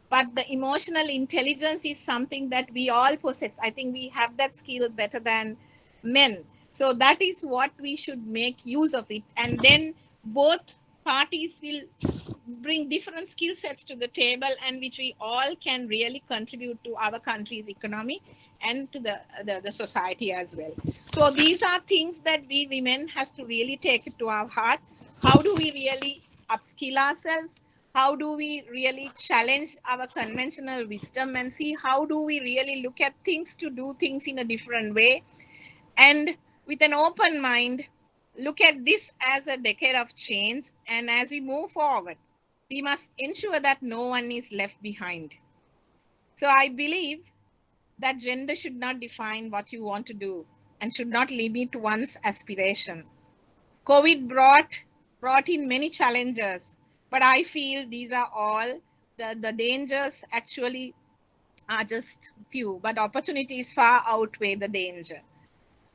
but the emotional intelligence is something that we all possess. I think we have that skill better than men. So that is what we should make use of it. And then both parties will bring different skill sets to the table, and which we all can really contribute to our country's economy and to the society as well. So these are things that we women has to really take it to our heart. How do we really upskill ourselves? How do we really challenge our conventional wisdom and see how do we really look at things to do things in a different way? And with an open mind, look at this as a decade of change. And as we move forward, we must ensure that no one is left behind. So I believe that gender should not define what you want to do and should not limit one's aspiration. COVID brought in many challenges, but I feel these are all the dangers actually are just few, but opportunities far outweigh the danger.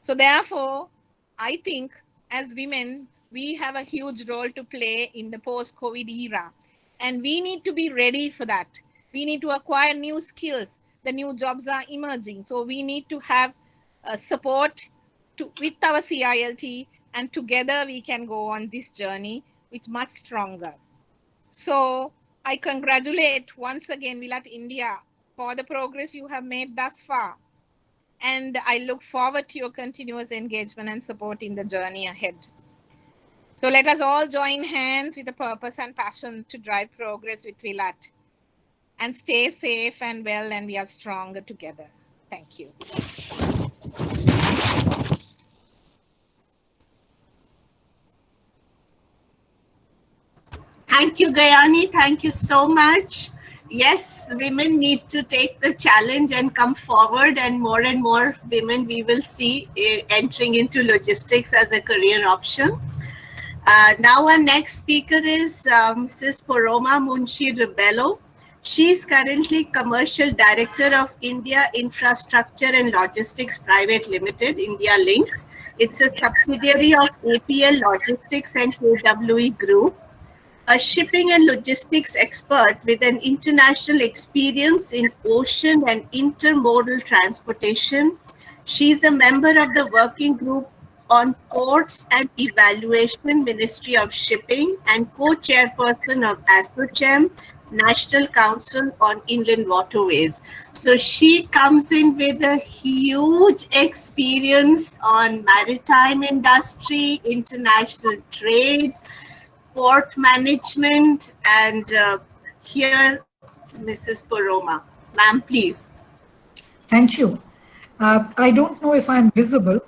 So therefore, I think as women, we have a huge role to play in the post-COVID era, and we need to be ready for that. We need to acquire new skills. The new jobs are emerging. So we need to have support with our CILT, and together we can go on this journey with much stronger. So I congratulate once again Vilat India for the progress you have made thus far. And I look forward to your continuous engagement and support in the journey ahead. So let us all join hands with a purpose and passion to drive progress with Vilat. And stay safe and well, and we are stronger together. Thank you. Thank you, Gayani. Thank you so much. Yes, women need to take the challenge and come forward, and more women we will see entering into logistics as a career option. Now our next speaker is Mrs. Poroma Munshi Rebello. She's currently Commercial Director of India Infrastructure and Logistics Private Limited, India Links. It's a subsidiary of APL Logistics and KWE Group. A shipping and logistics expert with an international experience in ocean and intermodal transportation. She's a member of the working group on Ports and Evaluation, Ministry of Shipping, and co-chairperson of ASSOCHEM, National Council on Inland Waterways. So she comes in with a huge experience on maritime industry, international trade, port management, and here, Mrs. Poroma. Ma'am, please. Thank you. I don't know if I'm visible,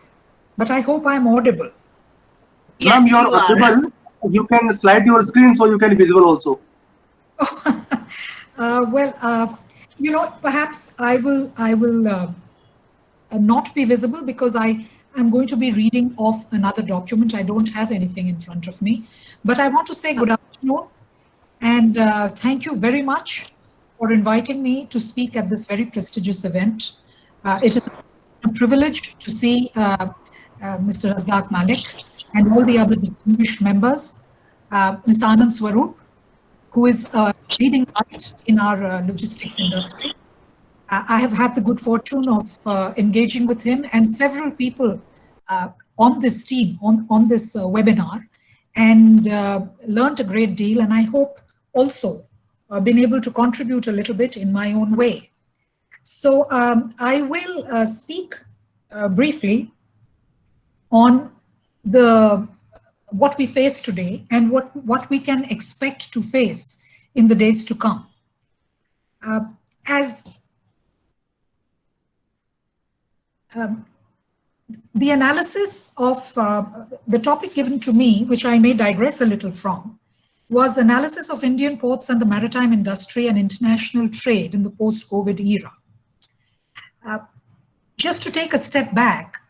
but I hope I'm audible. Yes, you are audible. You can slide your screen so you can be visible also. You know, perhaps I will not be visible because I'm going to be reading off another document. I don't have anything in front of me, but I want to say good afternoon and thank you very much for inviting me to speak at this very prestigious event. It is a privilege to see Mr. Razdaq Malik and all the other distinguished members, Mr. Anand Swarup, who is a leading light in our logistics industry. I have had the good fortune of engaging with him and several people on this team, on this webinar, and learned a great deal. And I hope also been able to contribute a little bit in my own way. So I will speak briefly on what we face today and what we can expect to face in the days to come. The analysis of the topic given to me, which I may digress a little from, was analysis of Indian ports and the maritime industry and international trade in the post-COVID era. Just to take a step back,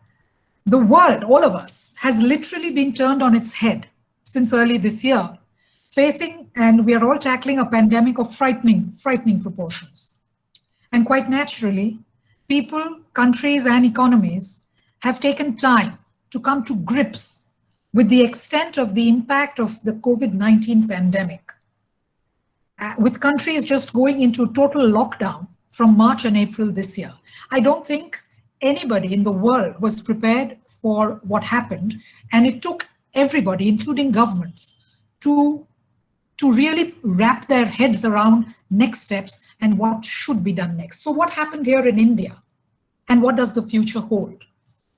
the world, all of us, has literally been turned on its head since early this year, facing, and we are all tackling a pandemic of frightening proportions. And quite naturally, people, countries, and economies have taken time to come to grips with the extent of the impact of the COVID-19 pandemic, with countries just going into total lockdown from March and April this year. I don't think anybody in the world was prepared for what happened, and it took everybody, including governments, to really wrap their heads around next steps and what should be done next. So what happened here in India? and what does the future hold?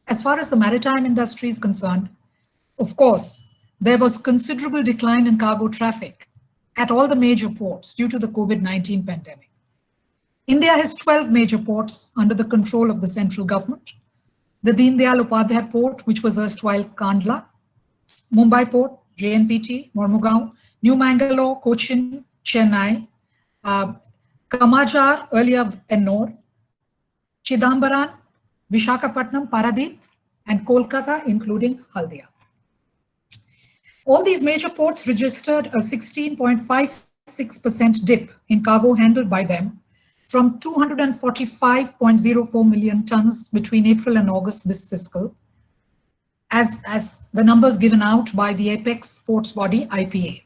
As far as the maritime industry is concerned, of course, there was considerable decline in cargo traffic at all the major ports due to the COVID-19 pandemic. India has 12 major ports under the control of the central government. The Deen Dayal Upadhyay Port, which was erstwhile Kandla, Mumbai Port, JNPT, Mormugao, New Mangalore, Cochin, Chennai, Kamajar, earlier Ennore, Chidambaran, Vishakhapatnam, Paradeep, and Kolkata, including Haldia. All these major ports registered a 16.56% dip in cargo handled by them from 245.04 million tons between April and August this fiscal, as the numbers given out by the apex ports body, IPA.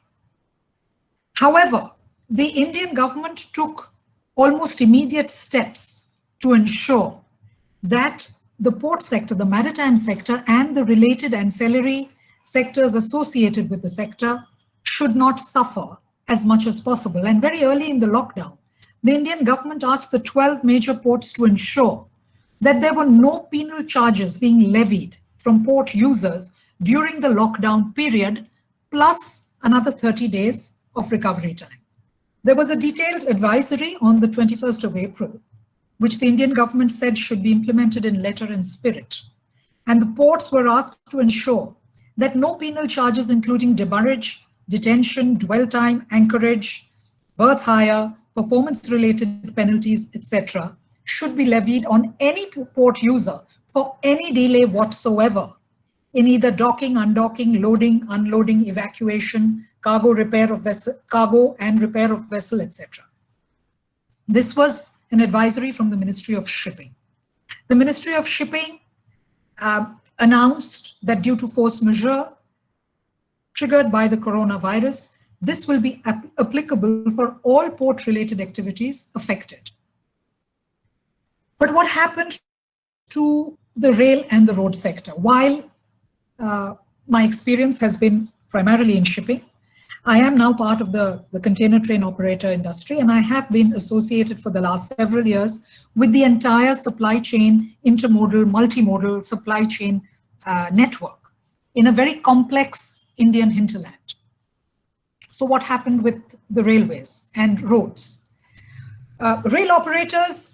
However, the Indian government took almost immediate steps to ensure that the port sector, the maritime sector, and the related ancillary sectors associated with the sector should not suffer as much as possible. And very early in the lockdown, the Indian government asked the 12 major ports to ensure that there were no penal charges being levied from port users during the lockdown period, plus another 30 days of recovery time. There was a detailed advisory on the 21st of April, which the Indian government said should be implemented in letter and spirit. And the ports were asked to ensure that no penal charges, including demurrage, detention, dwell time, anchorage, berth hire, performance-related penalties, etc., should be levied on any port user for any delay whatsoever in either docking, undocking, loading, unloading, evacuation, cargo repair of vessel, cargo and repair of vessel, etc. This was an advisory from the Ministry of Shipping. The Ministry of Shipping announced that due to force majeure triggered by the coronavirus, this will be applicable for all port-related activities affected. But what happened to the rail and the road sector? While my experience has been primarily in shipping, I am now part of the container train operator industry, and I have been associated for the last several years with the entire supply chain, intermodal, multimodal supply chain network in a very complex Indian hinterland. So what happened with the railways and roads? Rail operators,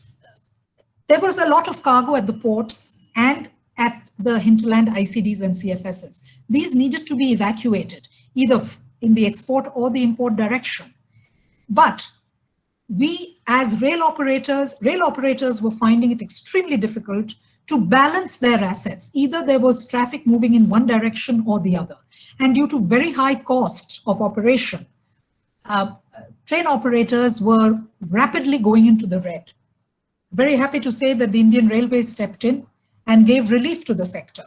there was a lot of cargo at the ports and at the hinterland ICDs and CFSs. These needed to be evacuated, either in the export or the import direction. But we, as rail operators were finding it extremely difficult to balance their assets. Either there was traffic moving in one direction or the other. And due to very high costs of operation, train operators were rapidly going into the red. Very happy to say that the Indian Railways stepped in and gave relief to the sector.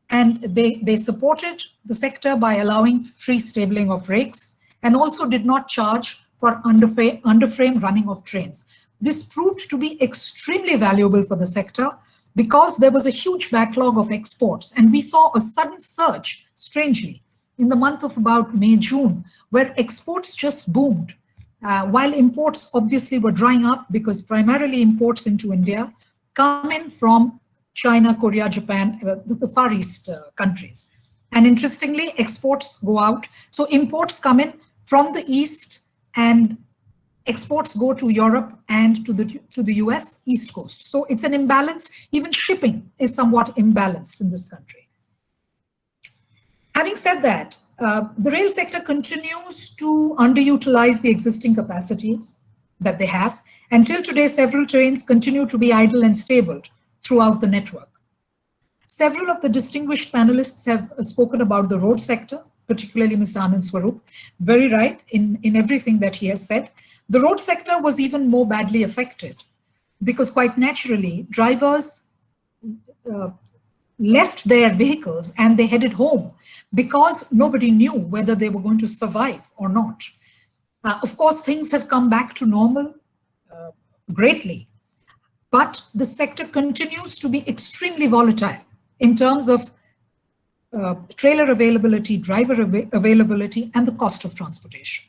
And they supported the sector by allowing free stabling of rakes and also did not charge for underframe running of trains. This proved to be extremely valuable for the sector because there was a huge backlog of exports, and we saw a sudden surge, strangely, in the month of about May, June, where exports just boomed, while imports obviously were drying up because primarily imports into India come in from China, Korea, Japan, the Far East countries. And interestingly, exports go out. So imports come in from the East and exports go to Europe and to the US East Coast. So it's an imbalance. Even shipping is somewhat imbalanced in this country. Having said that, the rail sector continues to underutilize the existing capacity that they have. Until today, several trains continue to be idle and stabled throughout the network. Several of the distinguished panelists have spoken about the road sector, particularly Mr. Anand Swarup, very right in everything that he has said. The road sector was even more badly affected because quite naturally, drivers left their vehicles and they headed home because nobody knew whether they were going to survive or not. Of course, things have come back to normal greatly, but the sector continues to be extremely volatile in terms of trailer availability, driver availability, and the cost of transportation.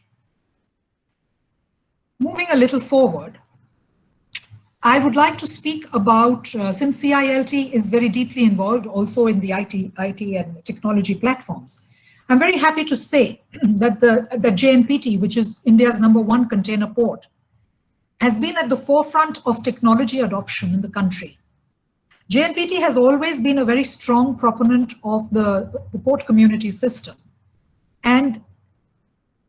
Moving a little forward, I would like to speak about, since CILT is very deeply involved also in the IT and technology platforms, I'm very happy to say that the JNPT, which is India's #1 container port, has been at the forefront of technology adoption in the country. JNPT has always been a very strong proponent of the port community system. And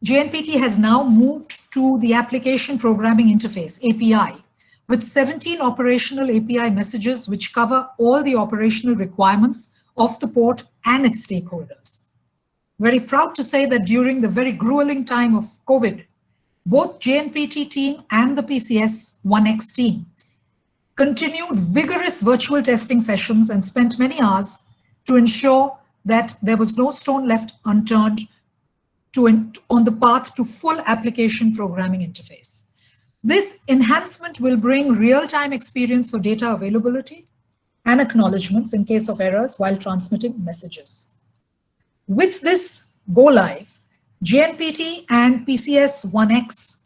JNPT has now moved to the application programming interface, API, with 17 operational API messages which cover all the operational requirements of the port and its stakeholders. Very proud to say that during the very grueling time of COVID, both JNPT team and the PCS 1X team continued vigorous virtual testing sessions and spent many hours to ensure that there was no stone left unturned on the path to full application programming interface. This enhancement will bring real-time experience for data availability and acknowledgements in case of errors while transmitting messages. With this go live, JNPT and PCS 1X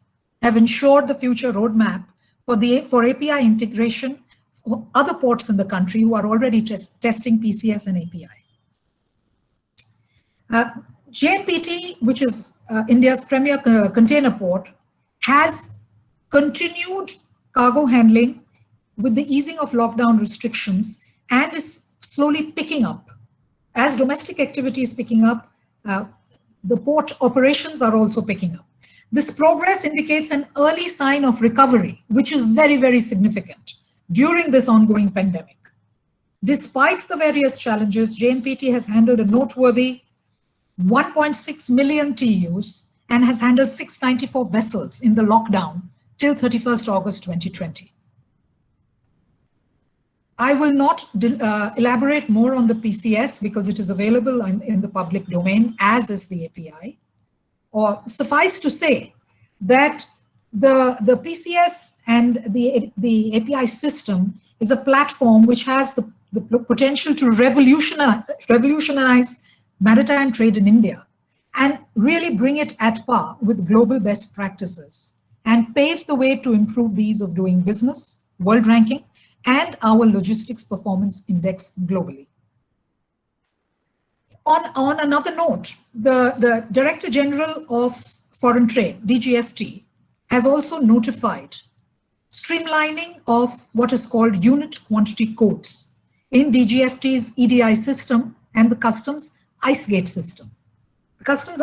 have ensured the future roadmap for API integration for other ports in the country who are already testing PCS and API. JNPT, which is India's premier container port, has continued cargo handling with the easing of lockdown restrictions and is slowly picking up. As domestic activity is picking up, the port operations are also picking up. This progress indicates an early sign of recovery, which is very, very significant during this ongoing pandemic. Despite the various challenges, JNPT has handled a noteworthy 1.6 million TEUs and has handled 694 vessels in the lockdown till 31st August 2020. I will not elaborate more on the PCS because it is available in the public domain, as is the API. Or suffice to say that the PCS and the API system is a platform which has the potential to revolutionize maritime trade in India and really bring it at par with global best practices and pave the way to improve the ease of doing business, world ranking, and our logistics performance index globally. On another note, the Director General of Foreign Trade, DGFT, has also notified streamlining of what is called unit quantity codes in DGFT's EDI system and the customs IceGate system. The customs,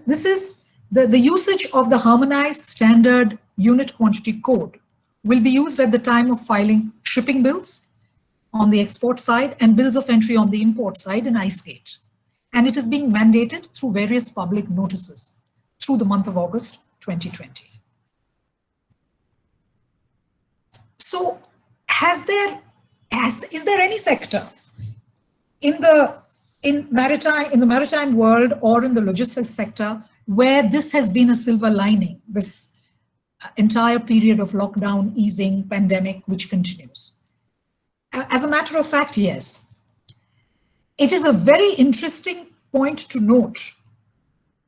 this is the usage of the harmonized standard unit quantity code will be used at the time of filing shipping bills on the export side and bills of entry on the import side in IceGate. And it is being mandated through various public notices through the month of August 2020. So is there any sector in the maritime world or in the logistics sector where this has been a silver lining, this entire period of lockdown, easing, pandemic, which continues? As a matter of fact, yes. It is a very interesting point to note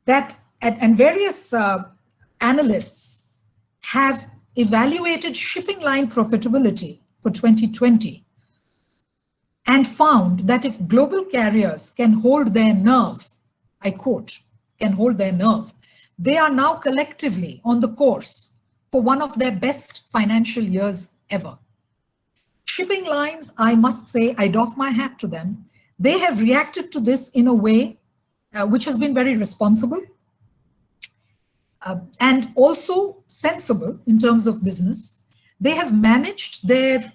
that, and various analysts have evaluated shipping line profitability for 2020 and found that if global carriers can hold their nerve, I quote, can hold their nerve, they are now collectively on the course for one of their best financial years ever. Shipping lines, I must say, I doff my hat to them. They have reacted to this in a way which has been very responsible and also sensible in terms of business. They have managed their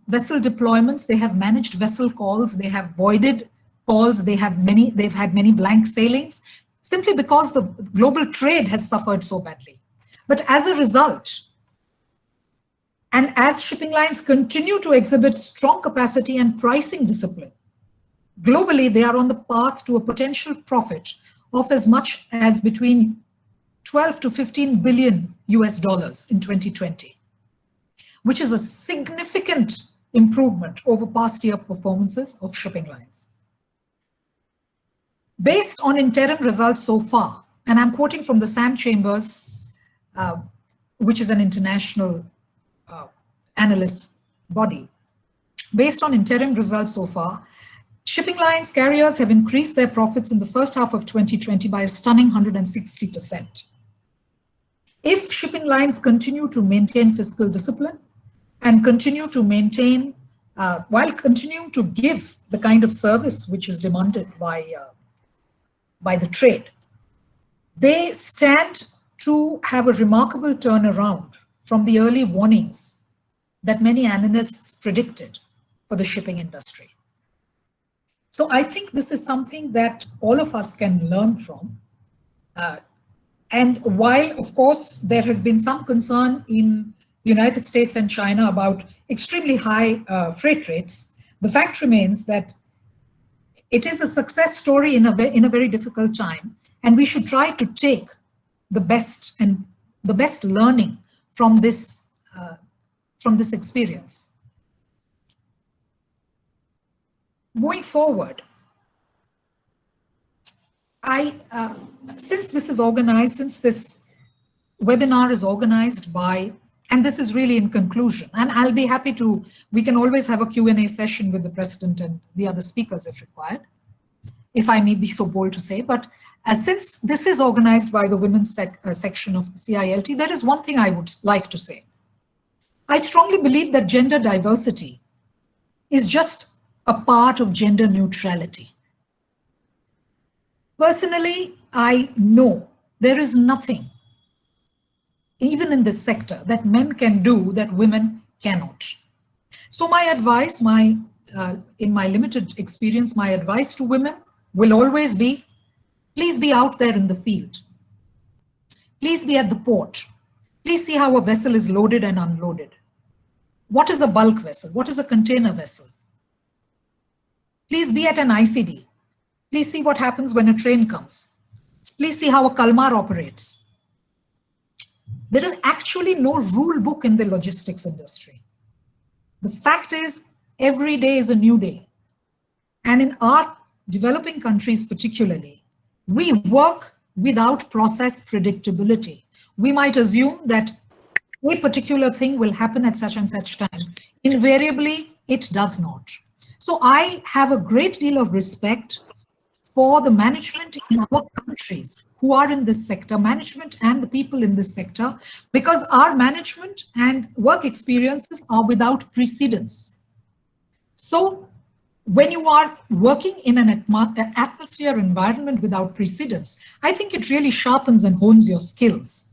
vessel deployments, they have managed vessel calls, they have voided calls, they've had many blank sailings, simply because the global trade has suffered so badly. But as a result, and as shipping lines continue to exhibit strong capacity and pricing discipline, globally, they are on the path to a potential profit of as much as between 12 to 15 billion US dollars in 2020, which is a significant improvement over past year performances of shipping lines. Based on interim results so far, and I'm quoting from the SAM Chambers, which is an international analyst body. Based on interim results so far, shipping lines carriers have increased their profits in the first half of 2020 by a stunning 160%. If shipping lines continue to maintain fiscal discipline and continue to maintain, while continuing to give the kind of service which is demanded by the trade, they stand to have a remarkable turnaround from the early warnings that many analysts predicted for the shipping industry. So I think this is something that all of us can learn from. And while, of course, there has been some concern in the United States and China about extremely high freight rates, the fact remains that it is a success story in a very difficult time, and we should try to take the best learning from this experience. Going forward, since this webinar is organized by, and this is really in conclusion, and I'll be happy to, we can always have a Q&A session with the president and the other speakers if required, if I may be so bold to say, but since this is organized by the women's section of the CILT, there is one thing I would like to say. I strongly believe that gender diversity is just a part of gender neutrality. Personally, I know there is nothing, even in this sector, that men can do that women cannot. So my advice, in my limited experience, my advice to women will always be, please be out there in the field. Please be at the port. Please see how a vessel is loaded and unloaded. What is a bulk vessel? What is a container vessel? Please be at an ICD. Please see what happens when a train comes. Please see how a Kalmar operates. There is actually no rule book in the logistics industry. The fact is, every day is a new day. And in our developing countries particularly, we work without process predictability. We might assume that a particular thing will happen at such and such time. Invariably, it does not. So I have a great deal of respect for the management in our countries who are in this sector, management and the people in this sector, because our management and work experiences are without precedence. So when you are working in an atmosphere environment without precedence, I think it really sharpens and hones your skills.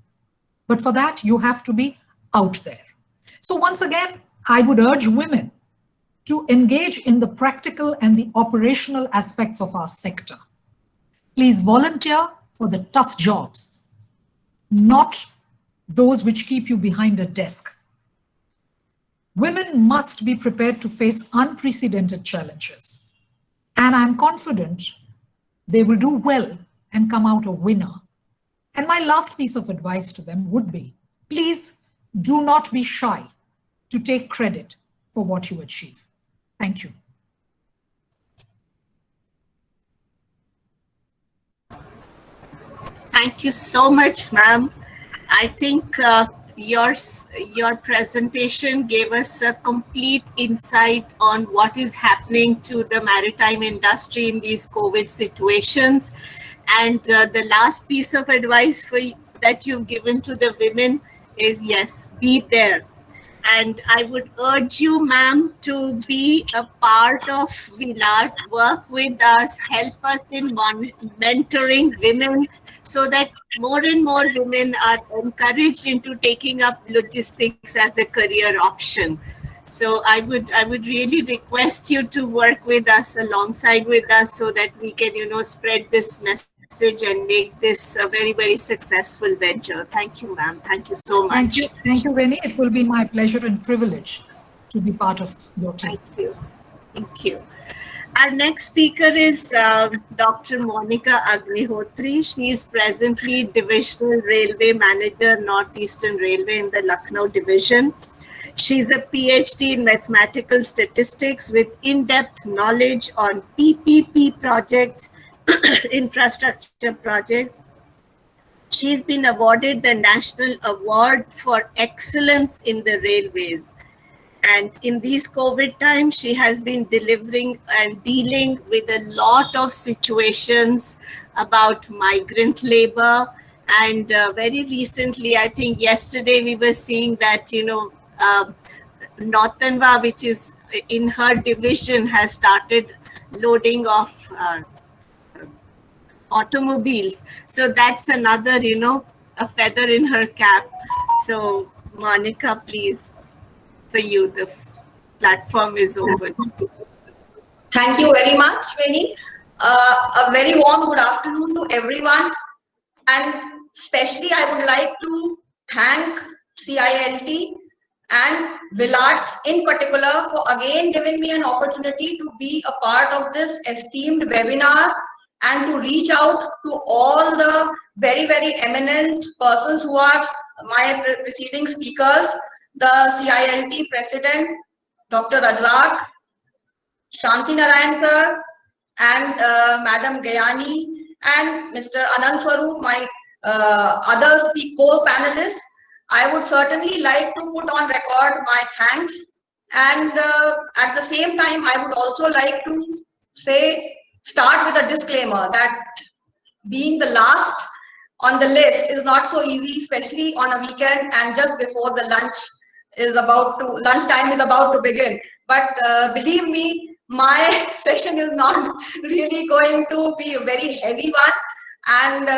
But for that, you have to be out there. So once again, I would urge women to engage in the practical and the operational aspects of our sector. Please volunteer for the tough jobs, not those which keep you behind a desk. Women must be prepared to face unprecedented challenges. And I'm confident they will do well and come out a winner. And my last piece of advice to them would be, please do not be shy to take credit for what you achieve. Thank you. Thank you so much, ma'am. I think your presentation gave us a complete insight on what is happening to the maritime industry in these COVID situations. And the last piece of advice that you've given to the women is, yes, be there. And I would urge you, ma'am, to be a part of Vilat, work with us, help us in mentoring women so that more and more women are encouraged into taking up logistics as a career option. So I would really request you to work with us, alongside with us, so that we can, spread this message and make this a very, very successful venture. Thank you, ma'am. Thank you so much. Thank you, Veni. It will be my pleasure and privilege to be part of your team. Thank you. Thank you. Our next speaker is Dr. Monica Agnihotri. She is presently Divisional Railway Manager, Northeastern Railway in the Lucknow Division. She's a PhD in mathematical statistics with in-depth knowledge on PPP projects, infrastructure projects. She's been awarded the National Award for Excellence in the Railways. And in these COVID times, she has been delivering and dealing with a lot of situations about migrant labor. And very recently, I think yesterday, we were seeing that, Northanva, which is in her division, has started loading off automobiles. So that's another, a feather in her cap. So Monica, please, for you, the platform is open. Thank you very much, Veni. A very warm good afternoon to everyone. And especially I would like to thank CILT and Vilat in particular for again giving me an opportunity to be a part of this esteemed webinar and to reach out to all the very, very eminent persons who are my preceding speakers, the CILT President, Dr. Rajak, Shanti Narayan sir, and Madam Gayani, and Mr. Anand Swarup, my other co-panelists. I would certainly like to put on record my thanks, and at the same time, I would also like to start with a disclaimer that being the last on the list is not so easy, especially on a weekend and just before the lunchtime is about to begin. But believe me, my session is not really going to be a very heavy one, and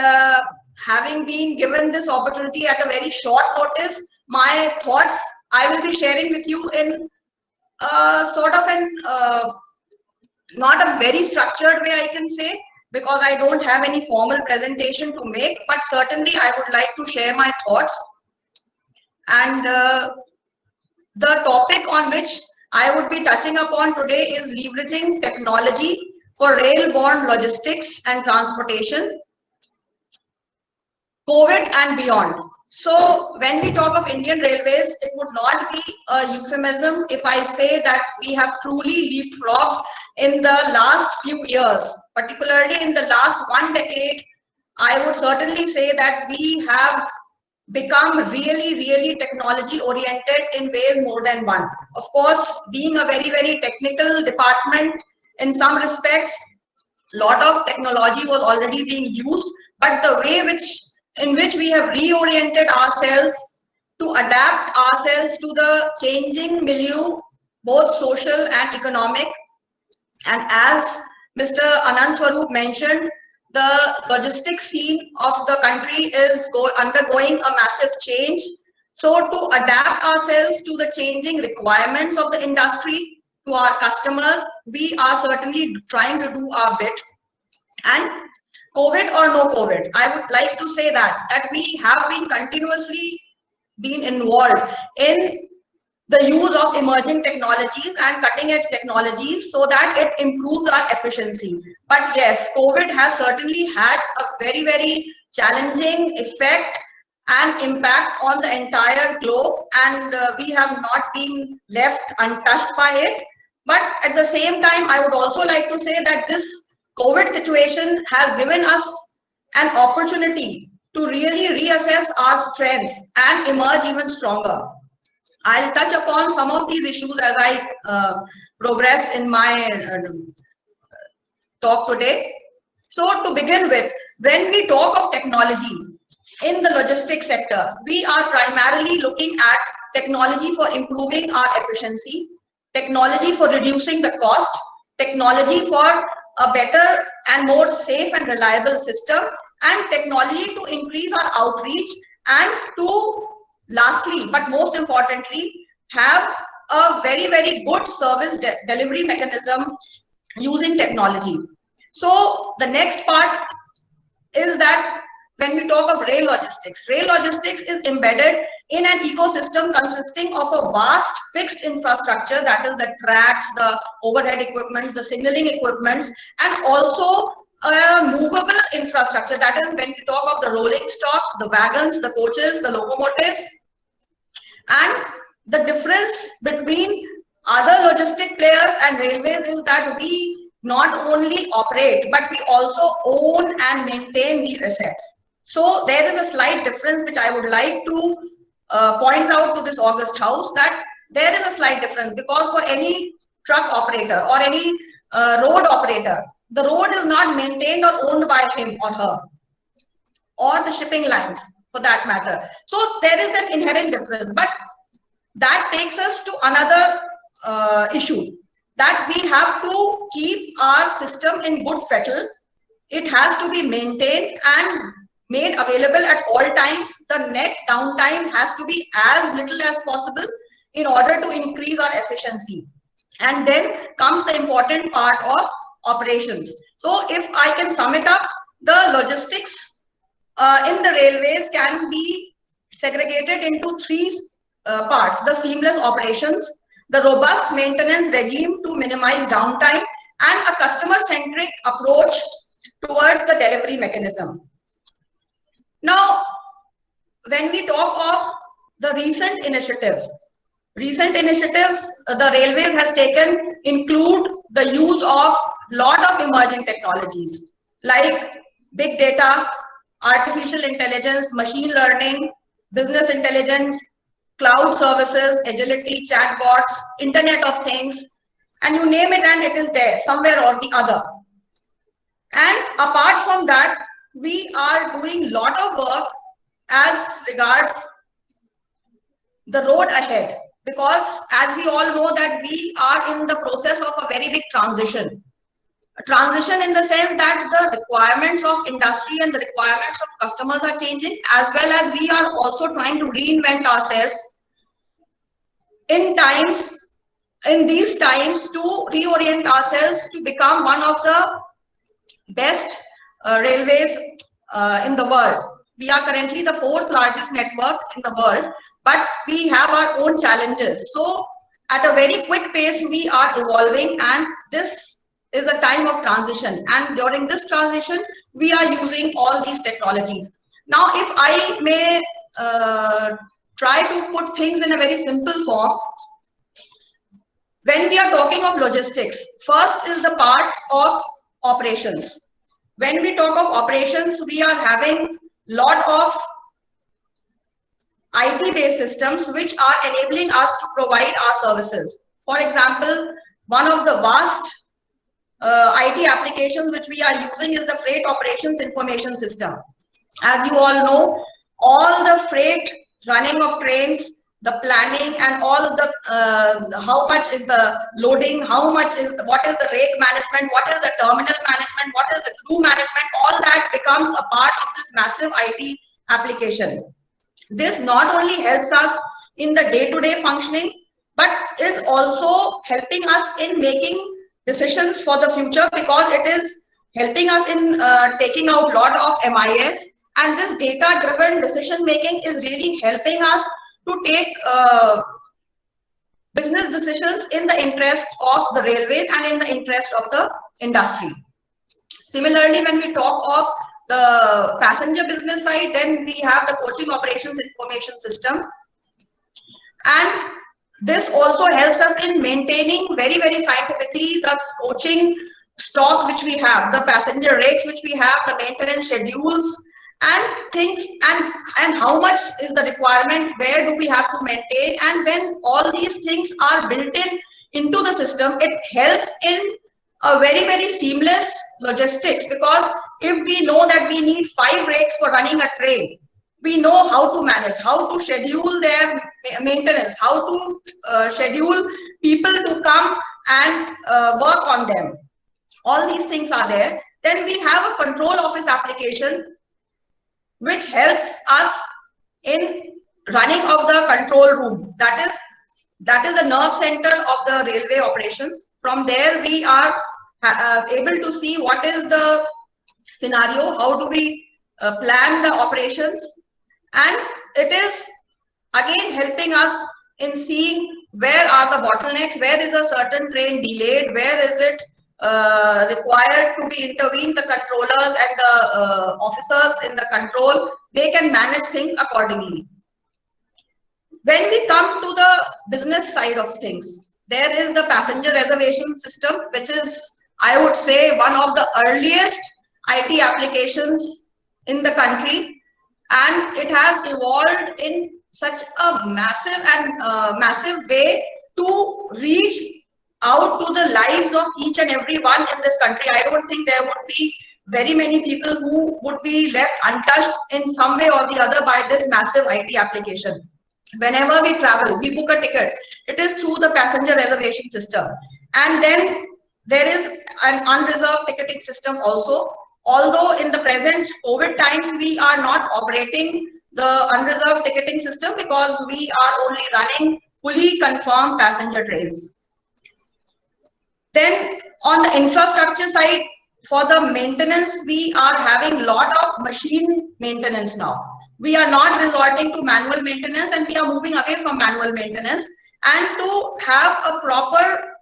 having been given this opportunity at a very short notice, my thoughts I will be sharing with you in sort of an not a very structured way, I can say, because I don't have any formal presentation to make, but certainly I would like to share my thoughts. And the topic on which I would be touching upon today is leveraging technology for rail-borne logistics and transportation, COVID and beyond. So when we talk of Indian Railways, it would not be a euphemism if I say that we have truly leapfrogged in the last few years, particularly in the last 1 decade. I would certainly say that we have become really, really technology oriented in ways more than one. Of course, being a very, very technical department in some respects, a lot of technology was already being used, but the way in which we have reoriented ourselves to adapt ourselves to the changing milieu, both social and economic. And as Mr. Anand Swarup mentioned, the logistics scene of the country is undergoing a massive change. So to adapt ourselves to the changing requirements of the industry, to our customers, we are certainly trying to do our bit. And COVID or no COVID, I would like to say that we have been continuously involved in the use of emerging technologies and cutting edge technologies so that it improves our efficiency. But yes, COVID has certainly had a very, very challenging effect and impact on the entire globe, and we have not been left untouched by it. But at the same time, I would also like to say that this COVID situation has given us an opportunity to really reassess our strengths and emerge even stronger. I'll touch upon some of these issues as I progress in my talk today. So to begin with, when we talk of technology in the logistics sector, we are primarily looking at technology for improving our efficiency, technology for reducing the cost, technology for a better and more safe and reliable system, and technology to increase our outreach, and to lastly, but most importantly, have a very, very good service delivery mechanism using technology. So the next part is that when we talk of rail logistics is embedded in an ecosystem consisting of a vast fixed infrastructure, that is the tracks, the overhead equipments, the signaling equipments, and also a movable infrastructure, that is when we talk of the rolling stock, the wagons, the coaches, the locomotives. And the difference between other logistic players and railways is that we not only operate, but we also own and maintain these assets. So there is a slight difference which I would like to point out to this august house, that there is a slight difference, because for any truck operator or any road operator, the road is not maintained or owned by him or her, or the shipping lines for that matter. So there is an inherent difference. But that takes us to another issue, that we have to keep our system in good fettle. It has to be maintained and made available at all times. The net downtime has to be as little as possible in order to increase our efficiency. And then comes the important part of operations. So if I can sum it up, the logistics in the railways can be segregated into three parts: the seamless operations, the robust maintenance regime to minimize downtime, and a customer-centric approach towards the delivery mechanism. Now, when we talk of the recent initiatives the railways has taken include the use of lot of emerging technologies like big data, artificial intelligence, machine learning, business intelligence, cloud services, agility, chatbots, Internet of Things, and you name it and it is there somewhere or the other. And apart from that, we are doing lot of work as regards the road ahead, because as we all know that we are in the process of a very big transition. A transition in the sense that the requirements of industry and the requirements of customers are changing, as well as we are also trying to reinvent ourselves in these times to reorient ourselves to become one of the best railways in the world. We are currently the 4th largest network in the world, but we have our own challenges. So at a very quick pace, we are evolving, and this is a time of transition. And during this transition, we are using all these technologies. Now, if I may try to put things in a very simple form, when we are talking of logistics, first is the part of operations. When we talk of operations, we are having lot of IT-based systems which are enabling us to provide our services. For example, one of the vast IT applications which we are using is the Freight Operations Information System. As you all know, all the freight running of trains, the planning and all the how much is the loading, what is the rake management, what is the terminal management, what is the crew management, all that becomes a part of this massive IT application. This not only helps us in the day-to-day functioning, but is also helping us in making decisions for the future, because it is helping us in taking out lot of MIS, and this data-driven decision making is really helping us to take business decisions in the interest of the railways and in the interest of the industry. Similarly, when we talk of the passenger business side, then we have the Coaching Operations Information System, and this also helps us in maintaining very, very scientifically the coaching stock which we have, the passenger rakes which we have, the maintenance schedules and things, and how much is the requirement, where do we have to maintain. And when all these things are built into the system, it helps in a very, very seamless logistics, because if we know that we need 5 rakes for running a train, we know how to manage, how to schedule their maintenance, how to schedule people to come and work on them. All these things are there. Then we have a control office application which helps us in running of the control room. That is the nerve center of the railway operations. From there, we are able to see what is the scenario, how do we plan the operations, and it is again helping us in seeing where are the bottlenecks, where is a certain train delayed, where is it required to be intervened. The controllers and the officers in the control, they can manage things accordingly. When we come to the business side of things, there is the passenger reservation system, which is, I would say, one of the earliest IT applications in the country. and it has evolved in such a massive way to reach out to the lives of each and every one in this country. I don't think there would be very many people who would be left untouched in some way or the other by this massive IT application. Whenever we travel, we book a ticket, it is through the passenger reservation system. And then there is an unreserved ticketing system also. Although in the present COVID times, we are not operating the unreserved ticketing system because we are only running fully confirmed passenger trains. Then on the infrastructure side, for the maintenance, we are having a lot of machine maintenance now. We are not resorting to manual maintenance, and we are moving away from manual maintenance. And to have a proper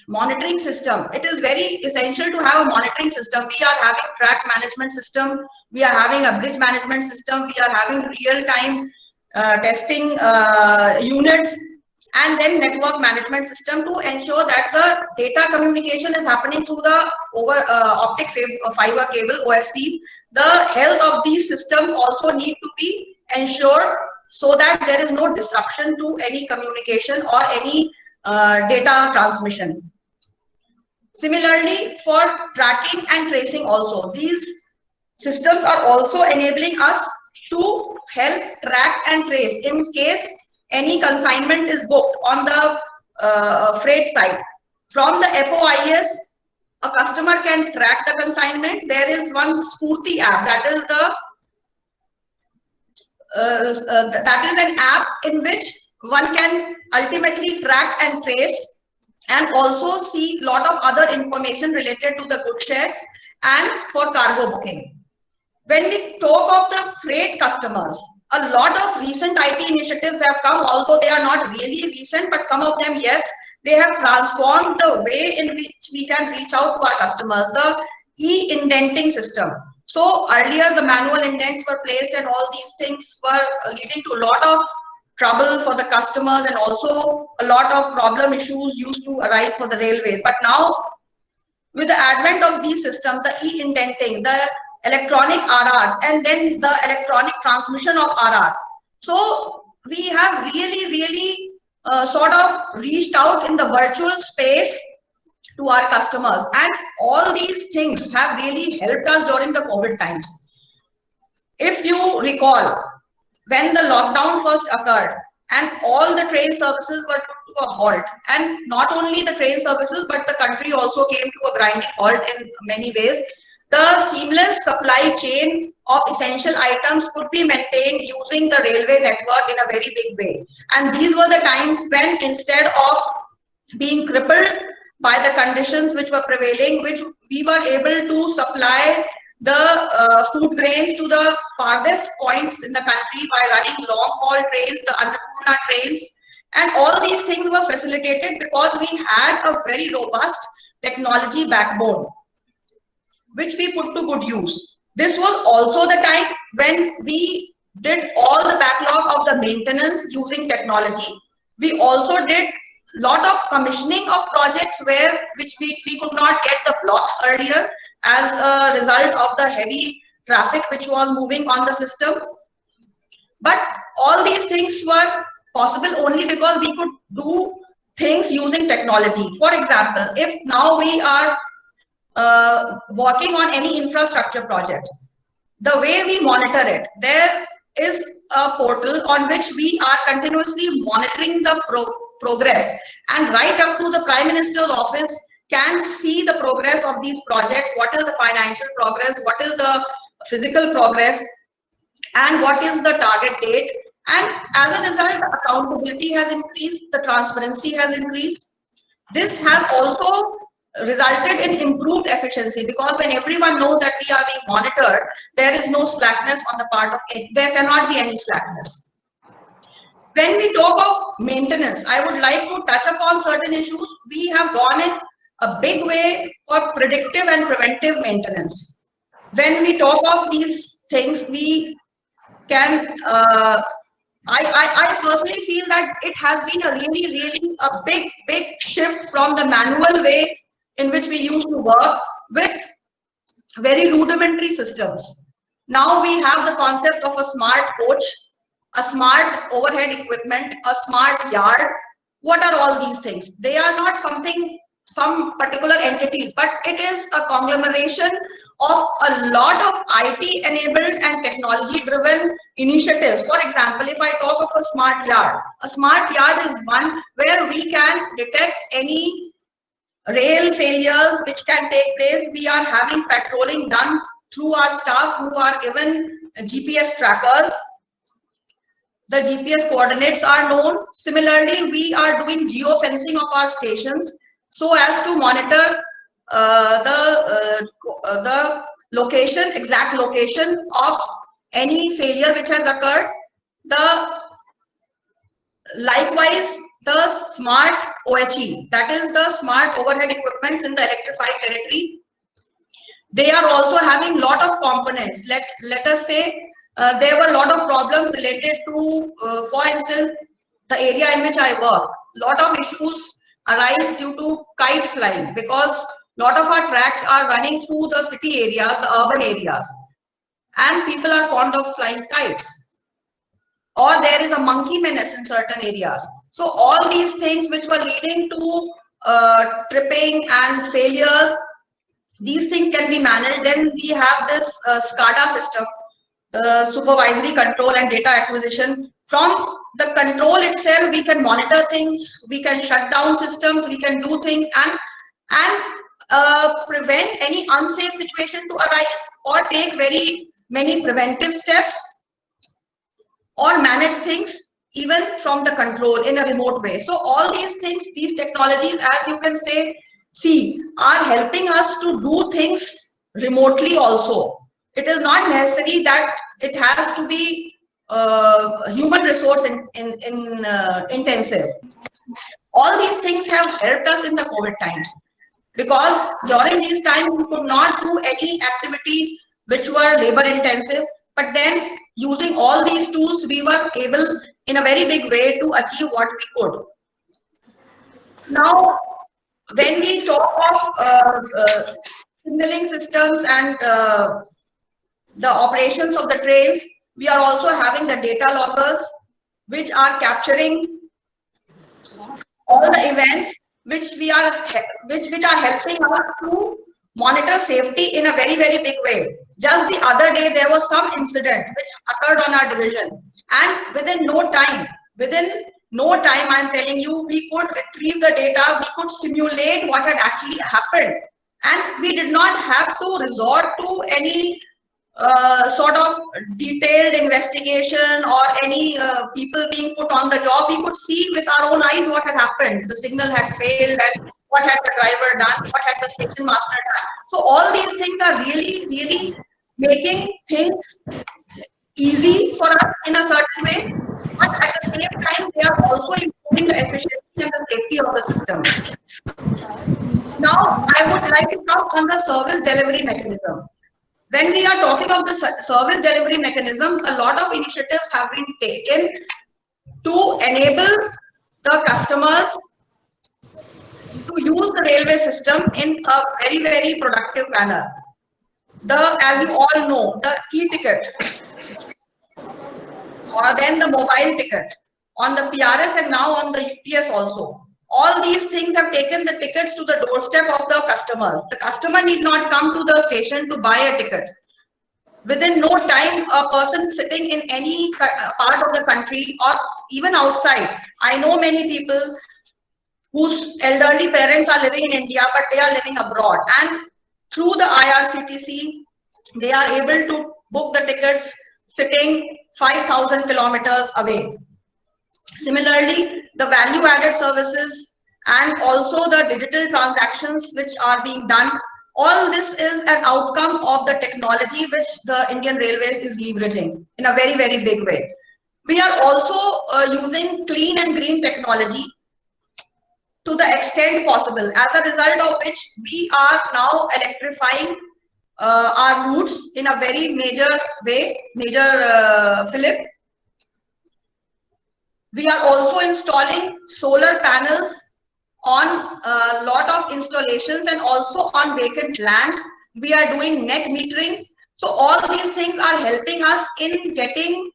monitoring system, it is very essential to have a monitoring system. We are having track management system, we are having a bridge management system, we are having real-time testing units, and then network management system to ensure that the data communication is happening through the optic fiber cable, OFCs. The health of these systems also need to be ensured so that there is no disruption to any communication or any data transmission. Similarly, for tracking and tracing also, these systems are also enabling us to help track and trace in case any consignment is booked on the freight side. From the FOIS, a customer can track the consignment. There is one Spurti app, that is an app in which one can ultimately track and trace and also see a lot of other information related to the good shares and for cargo booking. When we talk of the freight customers, a lot of recent IT initiatives have come, although they are not really recent, but some of them, yes, they have transformed the way in which we can reach out to our customers. The e-indenting system. So earlier the manual indents were placed and all these things were leading to a lot of trouble for the customers, and also a lot of problem issues used to arise for the railways. But now with the advent of these systems, the e-indenting, the electronic RRs, and then the electronic transmission of RRs. So we have really sort of reached out in the virtual space to our customers, and all these things have really helped us during the COVID times. If you recall, when the lockdown first occurred and all the train services were put to a halt, and not only the train services, but the country also came to a grinding halt in many ways, the seamless supply chain of essential items could be maintained using the railway network in a very big way. And these were the times when, instead of being crippled by the conditions which were prevailing, which we were able to supply the food grains to the farthest points in the country by running long haul trains, the Annapurna trains, and all these things were facilitated because we had a very robust technology backbone, which we put to good use. This was also the time when we did all the backlog of the maintenance using technology. We also did a lot of commissioning of projects which we could not get the blocks earlier as a result of the heavy traffic which was moving on the system. But all these things were possible only because we could do things using technology. For example, if now we are working on any infrastructure project, the way we monitor it, there is a portal on which we are continuously monitoring the progress, and right up to the Prime Minister's office can see the progress of these projects, what is the financial progress, what is the physical progress, and what is the target date. And as a result, the accountability has increased, the transparency has increased. This has also resulted in improved efficiency, because when everyone knows that we are being monitored, there is no slackness on the part of it. There cannot be any slackness. When we talk of maintenance, I would like to touch upon certain issues. We have gone in a big way for predictive and preventive maintenance. When we talk of these things, we can I personally feel that it has been a really a big shift from the manual way in which we used to work with very rudimentary systems. Now we have the concept of a smart coach, a smart overhead equipment, a smart yard. What are all these things? They are not some particular entities, but it is a conglomeration of a lot of IT enabled and technology driven initiatives. For example, if I talk of a smart yard is one where we can detect any rail failures which can take place. We are having patrolling done through our staff who are given GPS trackers. The GPS coordinates are known. Similarly, we are doing geofencing of our stations so as to monitor the location, exact location of any failure which has occurred. Likewise, the smart OHE, that is the smart overhead equipments in the electrified territory. They are also having lot of components. Let us say there were a lot of problems related to, for instance, the area in which I work. Lot of issues arise due to kite flying because lot of our tracks are running through the city area, the urban areas, and people are fond of flying kites. Or there is a monkey menace in certain areas. So all these things which were leading to tripping and failures, these things can be managed. Then we have this SCADA system, supervisory control and data acquisition. From the control itself, we can monitor things, we can shut down systems, we can do things and prevent any unsafe situation to arise, or take very many preventive steps, or manage things even from the control in a remote way. So all these things, these technologies, as you can see, are helping us to do things remotely also. It is not necessary that it has to be human resource intensive. All these things have helped us in the COVID times, because during these times we could not do any activity which were labor intensive, but then using all these tools we were able in a very big way to achieve what we could. Now when we talk of signaling systems and the operations of the trains, we are also having the data loggers which are capturing all the events which are helping us to monitor safety in a very, very big way. Just the other day there was some incident which occurred on our division, and within no time I'm telling you, we could retrieve the data, we could simulate what had actually happened, and we did not have to resort to any sort of detailed investigation or any people being put on the job. We could see with our own eyes what had happened. The signal had failed, and what had the driver done, what had the station master done. So all these things are really, really making things easy for us in a certain way, but at the same time they are also improving the efficiency and the safety of the system. Now I would like to come on the service delivery mechanism. When we are talking of the service delivery mechanism, a lot of initiatives have been taken to enable the customers to use the railway system in a very, very productive manner. As you all know, the e-ticket, or then the mobile ticket on the PRS and now on the UTS also. All these things have taken the tickets to the doorstep of the customers. The customer need not come to the station to buy a ticket. Within no time, a person sitting in any part of the country or even outside. I know many people whose elderly parents are living in India, but they are living abroad. And through the IRCTC, they are able to book the tickets sitting 5,000 kilometers away. Similarly, the value-added services and also the digital transactions which are being done, all this is an outcome of the technology which the Indian Railways is leveraging in a very, very big way. We are also using clean and green technology to the extent possible, as a result of which we are now electrifying our routes in a very major way, Philip. We are also installing solar panels on a lot of installations and also on vacant lands. We are doing net metering So all these things are helping us in getting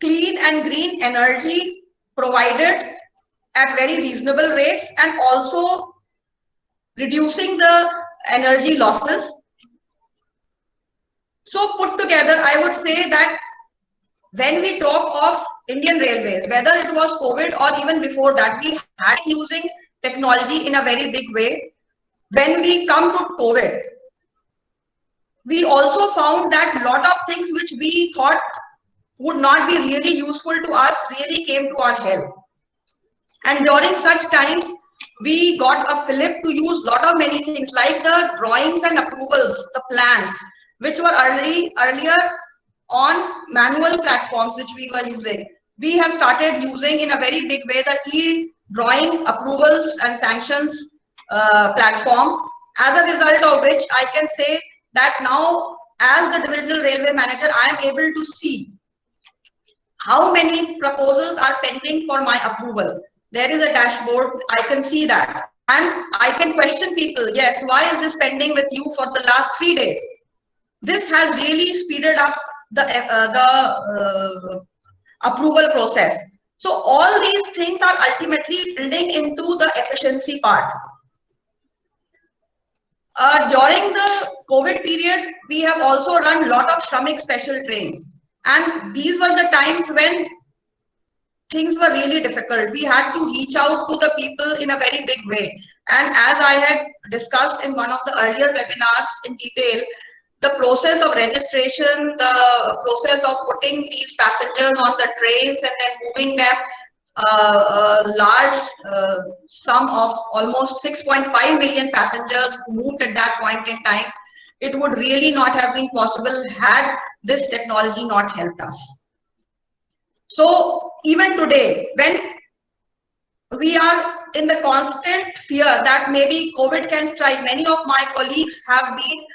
clean and green energy provided at very reasonable rates, and also reducing the energy losses. So put together, I would say that when we talk of Indian Railways, whether it was COVID or even before that, we had been using technology in a very big way. When we come to COVID, we also found that a lot of things which we thought would not be really useful to us really came to our help. And during such times, we got a fillip to use a lot of many things like the drawings and approvals, the plans, which were earlier on manual platforms which we were using. We have started using in a very big way the e-drawing approvals and sanctions platform, as a result of which I can say that now as the divisional railway manager, I am able to see how many proposals are pending for my approval. There is a dashboard, I can see that. And I can question people, yes, why is this pending with you for the last 3 days? This has really speeded up the approval process. So all these things are ultimately building into the efficiency part. During the COVID period, we have also run a lot of Shramik special trains. And these were the times when things were really difficult. We had to reach out to the people in a very big way. And as I had discussed in one of the earlier webinars in detail, the process of registration, the process of putting these passengers on the trains and then moving them, a large sum of almost 6.5 million passengers moved at that point in time, it would really not have been possible had this technology not helped us. So even today, when we are in the constant fear that maybe COVID can strike, many of my colleagues have been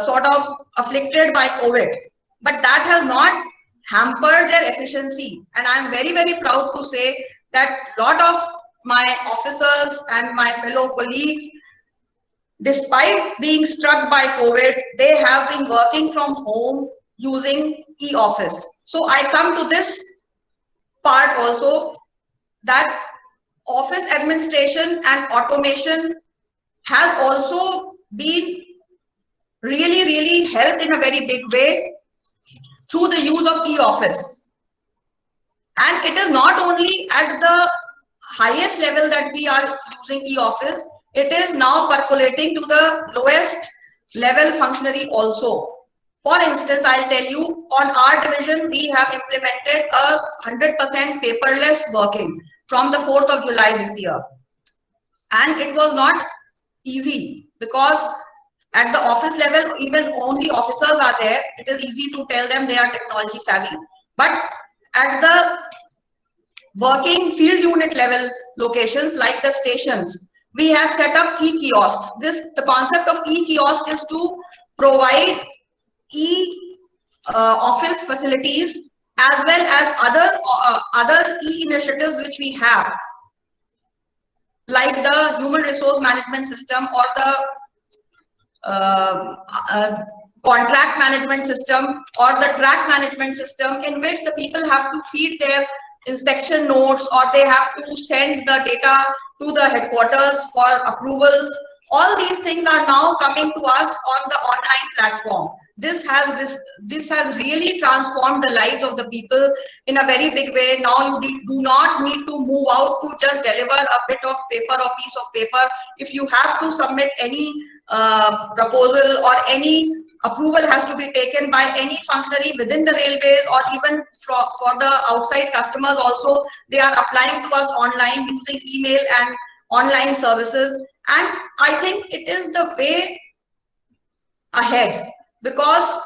sort of afflicted by COVID, but that has not hampered their efficiency. And I'm very, very proud to say that a lot of my officers and my fellow colleagues, despite being struck by COVID, they have been working from home using e-office. So I come to this part also, that office administration and automation has also been really, really helped in a very big way through the use of e-office. And it is not only at the highest level that we are using e-office, it is now percolating to the lowest level functionary also. For instance, I'll tell you, on our division, we have implemented a 100% paperless working from the 4th of July this year. And it was not easy because at the office level, even only officers are there. It is easy to tell them they are technology savvy. But at the working field unit level locations like the stations, we have set up e-kiosks. The concept of e-kiosk is to provide e-office facilities as well as other e-initiatives which we have, like the human resource management system or the contract management system or the track management system, in which the people have to feed their inspection notes or they have to send the data to the headquarters for approvals. All these things are now coming to us on the online platform. This has really transformed the lives of the people in a very big way. Now you do not need to move out to just deliver a bit of paper or piece of paper. If you have to submit any proposal or any approval has to be taken by any functionary within the railways or even for the outside customers also, they are applying to us online using email and online services. And I think it is the way ahead, because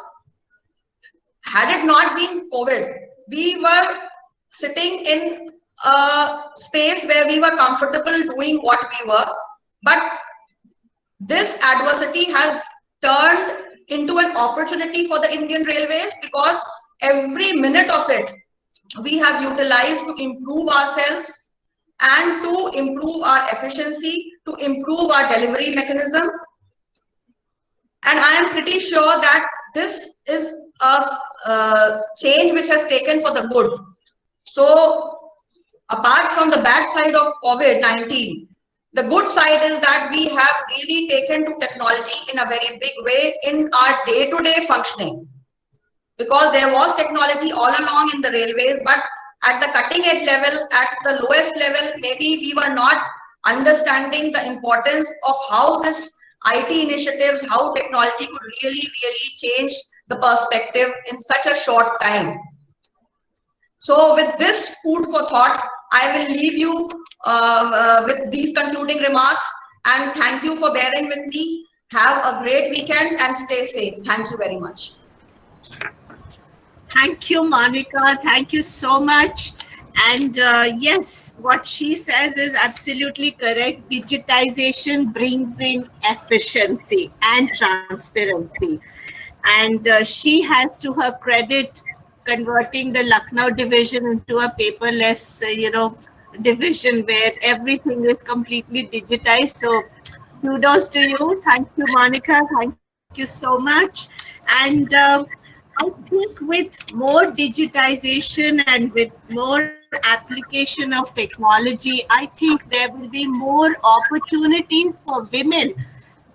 had it not been COVID, we were sitting in a space where we were comfortable doing what we were, but this adversity has turned into an opportunity for the Indian Railways, because every minute of it we have utilized to improve ourselves and to improve our efficiency, to improve our delivery mechanism. And I am pretty sure that this is a change which has taken for the good. So apart from the bad side of COVID-19, the good side is that we have really taken to technology in a very big way in our day-to-day functioning. Because there was technology all along in the railways, but at the cutting edge level, at the lowest level, maybe we were not understanding the importance of how this IT initiatives, how technology could really change the perspective in such a short time. So with this food for thought, I will leave you with these concluding remarks, and thank you for bearing with me. Have a great weekend and stay safe. Thank you very much. Thank you, Monica. Thank you so much. And yes, what she says is absolutely correct. Digitization brings in efficiency and transparency. And she has, to her credit, converting the Lucknow division into a paperless, division where everything is completely digitized. So kudos to you. Thank you, Monica. Thank you so much. And I think with more digitization and with more application of technology, I think there will be more opportunities for women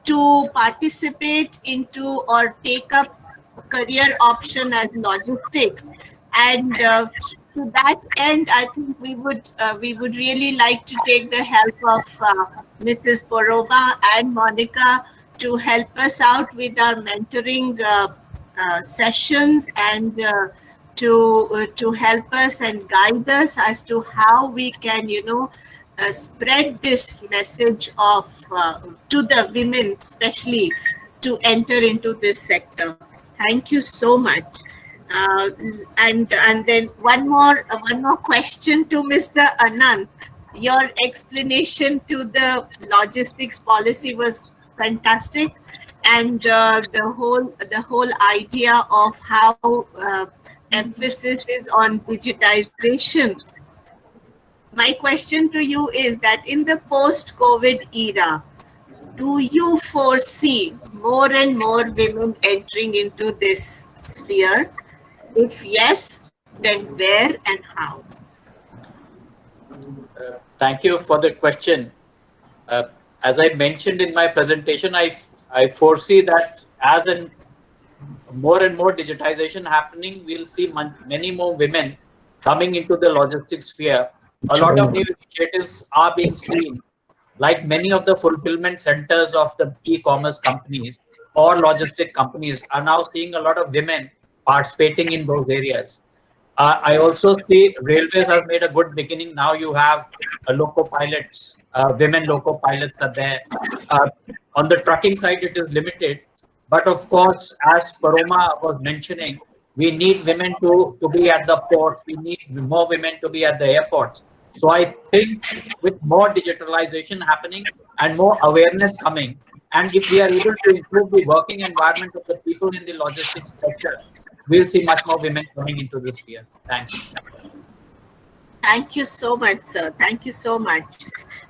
to participate into or take up career option as logistics. And to that end, I think we would really like to take the help of Mrs. Poroba and Monica to help us out with our mentoring sessions and to help us and guide us as to how we can, spread this message of to the women, especially to enter into this sector. Thank you so much. And then one more question to Mr. Anand. Your explanation to the logistics policy was fantastic, and the whole idea of how emphasis is on digitization. My question to you is that in the post-COVID era, do you foresee more and more women entering into this sphere? If yes, then where and how? Thank you for the question. As I mentioned in my presentation, I foresee that as in more and more digitization happening, we'll see many more women coming into the logistics sphere. A lot of new initiatives are being seen, like many of the fulfillment centers of the e-commerce companies or logistic companies are now seeing a lot of women participating in those areas. I also see railways has made a good beginning. Now you have loco pilots, women loco pilots are there. On the trucking side, it is limited. But of course, as Paroma was mentioning, we need women to be at the ports. We need more women to be at the airports. So I think with more digitalization happening and more awareness coming, and if we are able to improve the working environment of the people in the logistics sector, we'll see much more women coming into this sphere. Thanks. Thank you so much, sir. Thank you so much.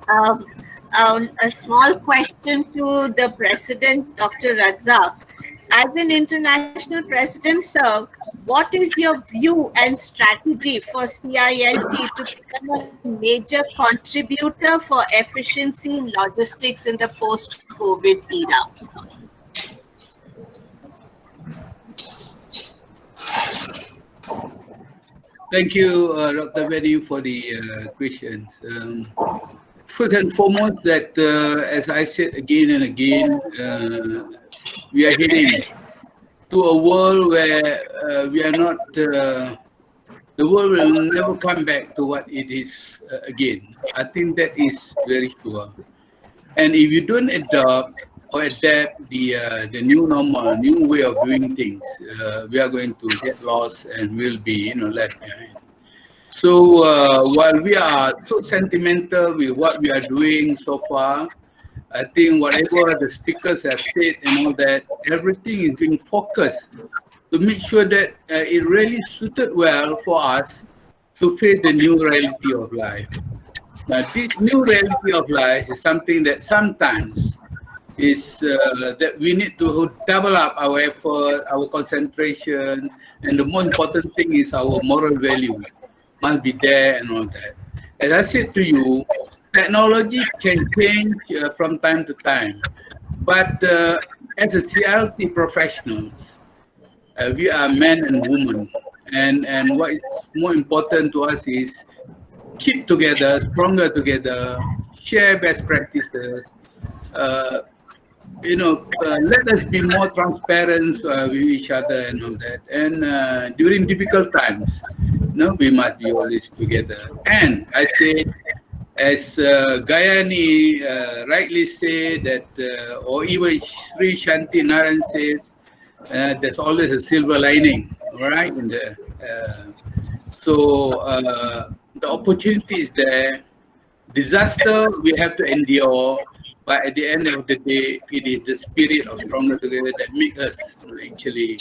A small question to the president, Dr. Razzaq. As an international president, sir, what is your view and strategy for CILT to become a major contributor for efficiency in logistics in the post-COVID era? Thank you, Dr. Benny, for the questions. First and foremost, that as I said again and again, we are heading to a world where we are not, the world will never come back to what it is again. I think that is very sure. And if you don't adopt or adapt the new normal, new way of doing things, we are going to get lost and will be, left behind. So while we are so sentimental with what we are doing so far, I think whatever the speakers have said and all that, everything is being focused to make sure that it really suited well for us to face the new reality of life. Now, this new reality of life is something that sometimes is that we need to double up our effort, our concentration, and the most important thing is our moral value must be there and all that. As I said to you, technology can change from time to time, but as a CILT professionals, we are men and women, and what is more important to us is keep together, stronger together, share best practices. Let us be more transparent with each other and all that. And during difficult times, we must be always together. And I say, as Gayani rightly said that, or even Sri Shanti Narayan says, there's always a silver lining, right? So the opportunity is there. Disaster we have to endure, but at the end of the day, it is the spirit of stronger together that makes us actually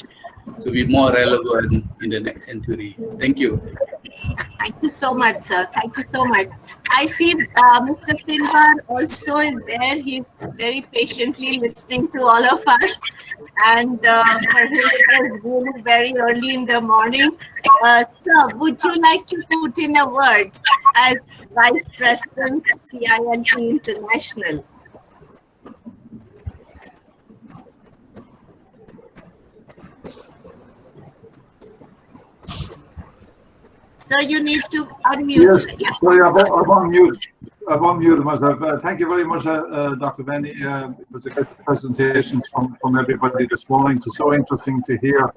to be more relevant in the next century. Thank you. Thank you so much, sir. Thank you so much. I see Mr. Finbar also is there. He's very patiently listening to all of us. And for him, it was really very early in the morning. Sir, would you like to put in a word as Vice President, CILT International? So you need to unmute. Yes, sorry, I've unmuted myself. Thank you very much, Dr. Veni. It was a good presentation from everybody this morning. It's so interesting to hear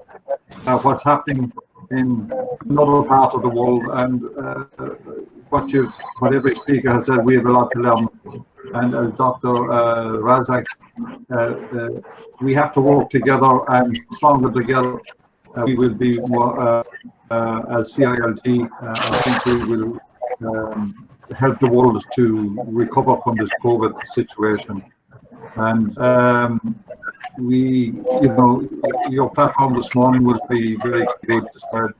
what's happening in another part of the world, and what every speaker has said, we have a lot to learn. And as Dr. Razak, we have to work together, and stronger together we will be more, as CILT, I think we will help the world to recover from this COVID situation. And your platform this morning will be very good to spread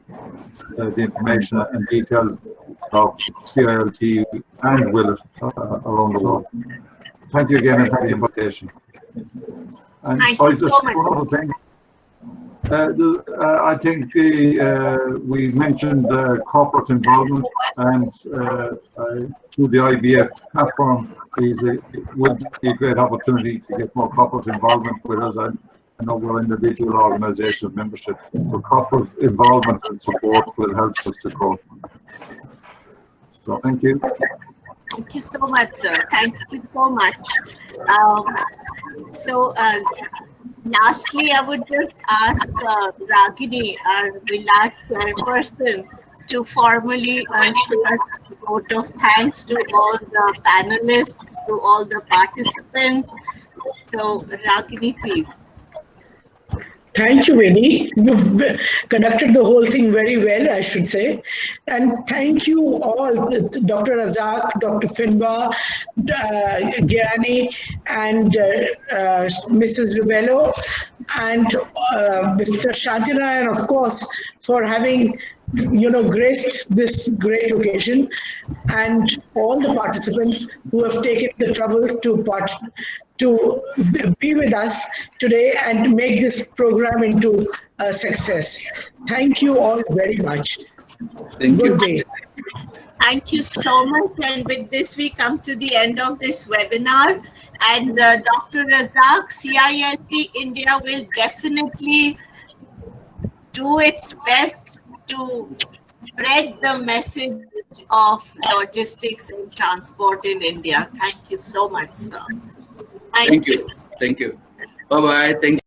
the information and details of CILT and Willet around the world. Thank you again, and thank you for the invitation. And thank you so much. One other thing. I think we mentioned corporate involvement, and through the IBF platform would be a great opportunity to get more corporate involvement with us. I know we're individual organisation membership, so corporate involvement and support will help us to grow. So thank you. Thank you so much, sir. Thank you so much. Lastly, I would just ask Ragini, our Vilat chairperson, to formally say a vote of thanks to all the panelists, to all the participants. So, Ragini, please. Thank you, Veni. You've conducted the whole thing very well, I should say. And thank you all, Dr. Razak, Dr. Finbar, Gyani, and Mrs. Rubello, and Mr. Shantinayan, of course, for having graced this great occasion, and all the participants who have taken the trouble to be with us today and make this program into a success. Thank you all very much. Thank you. Good day. Thank you so much. And with this, we come to the end of this webinar. And Dr. Razak, CILT India will definitely do its best to spread the message of logistics and transport in India. Thank you so much, sir. Thank you. Thank you. Bye-bye. Thank you.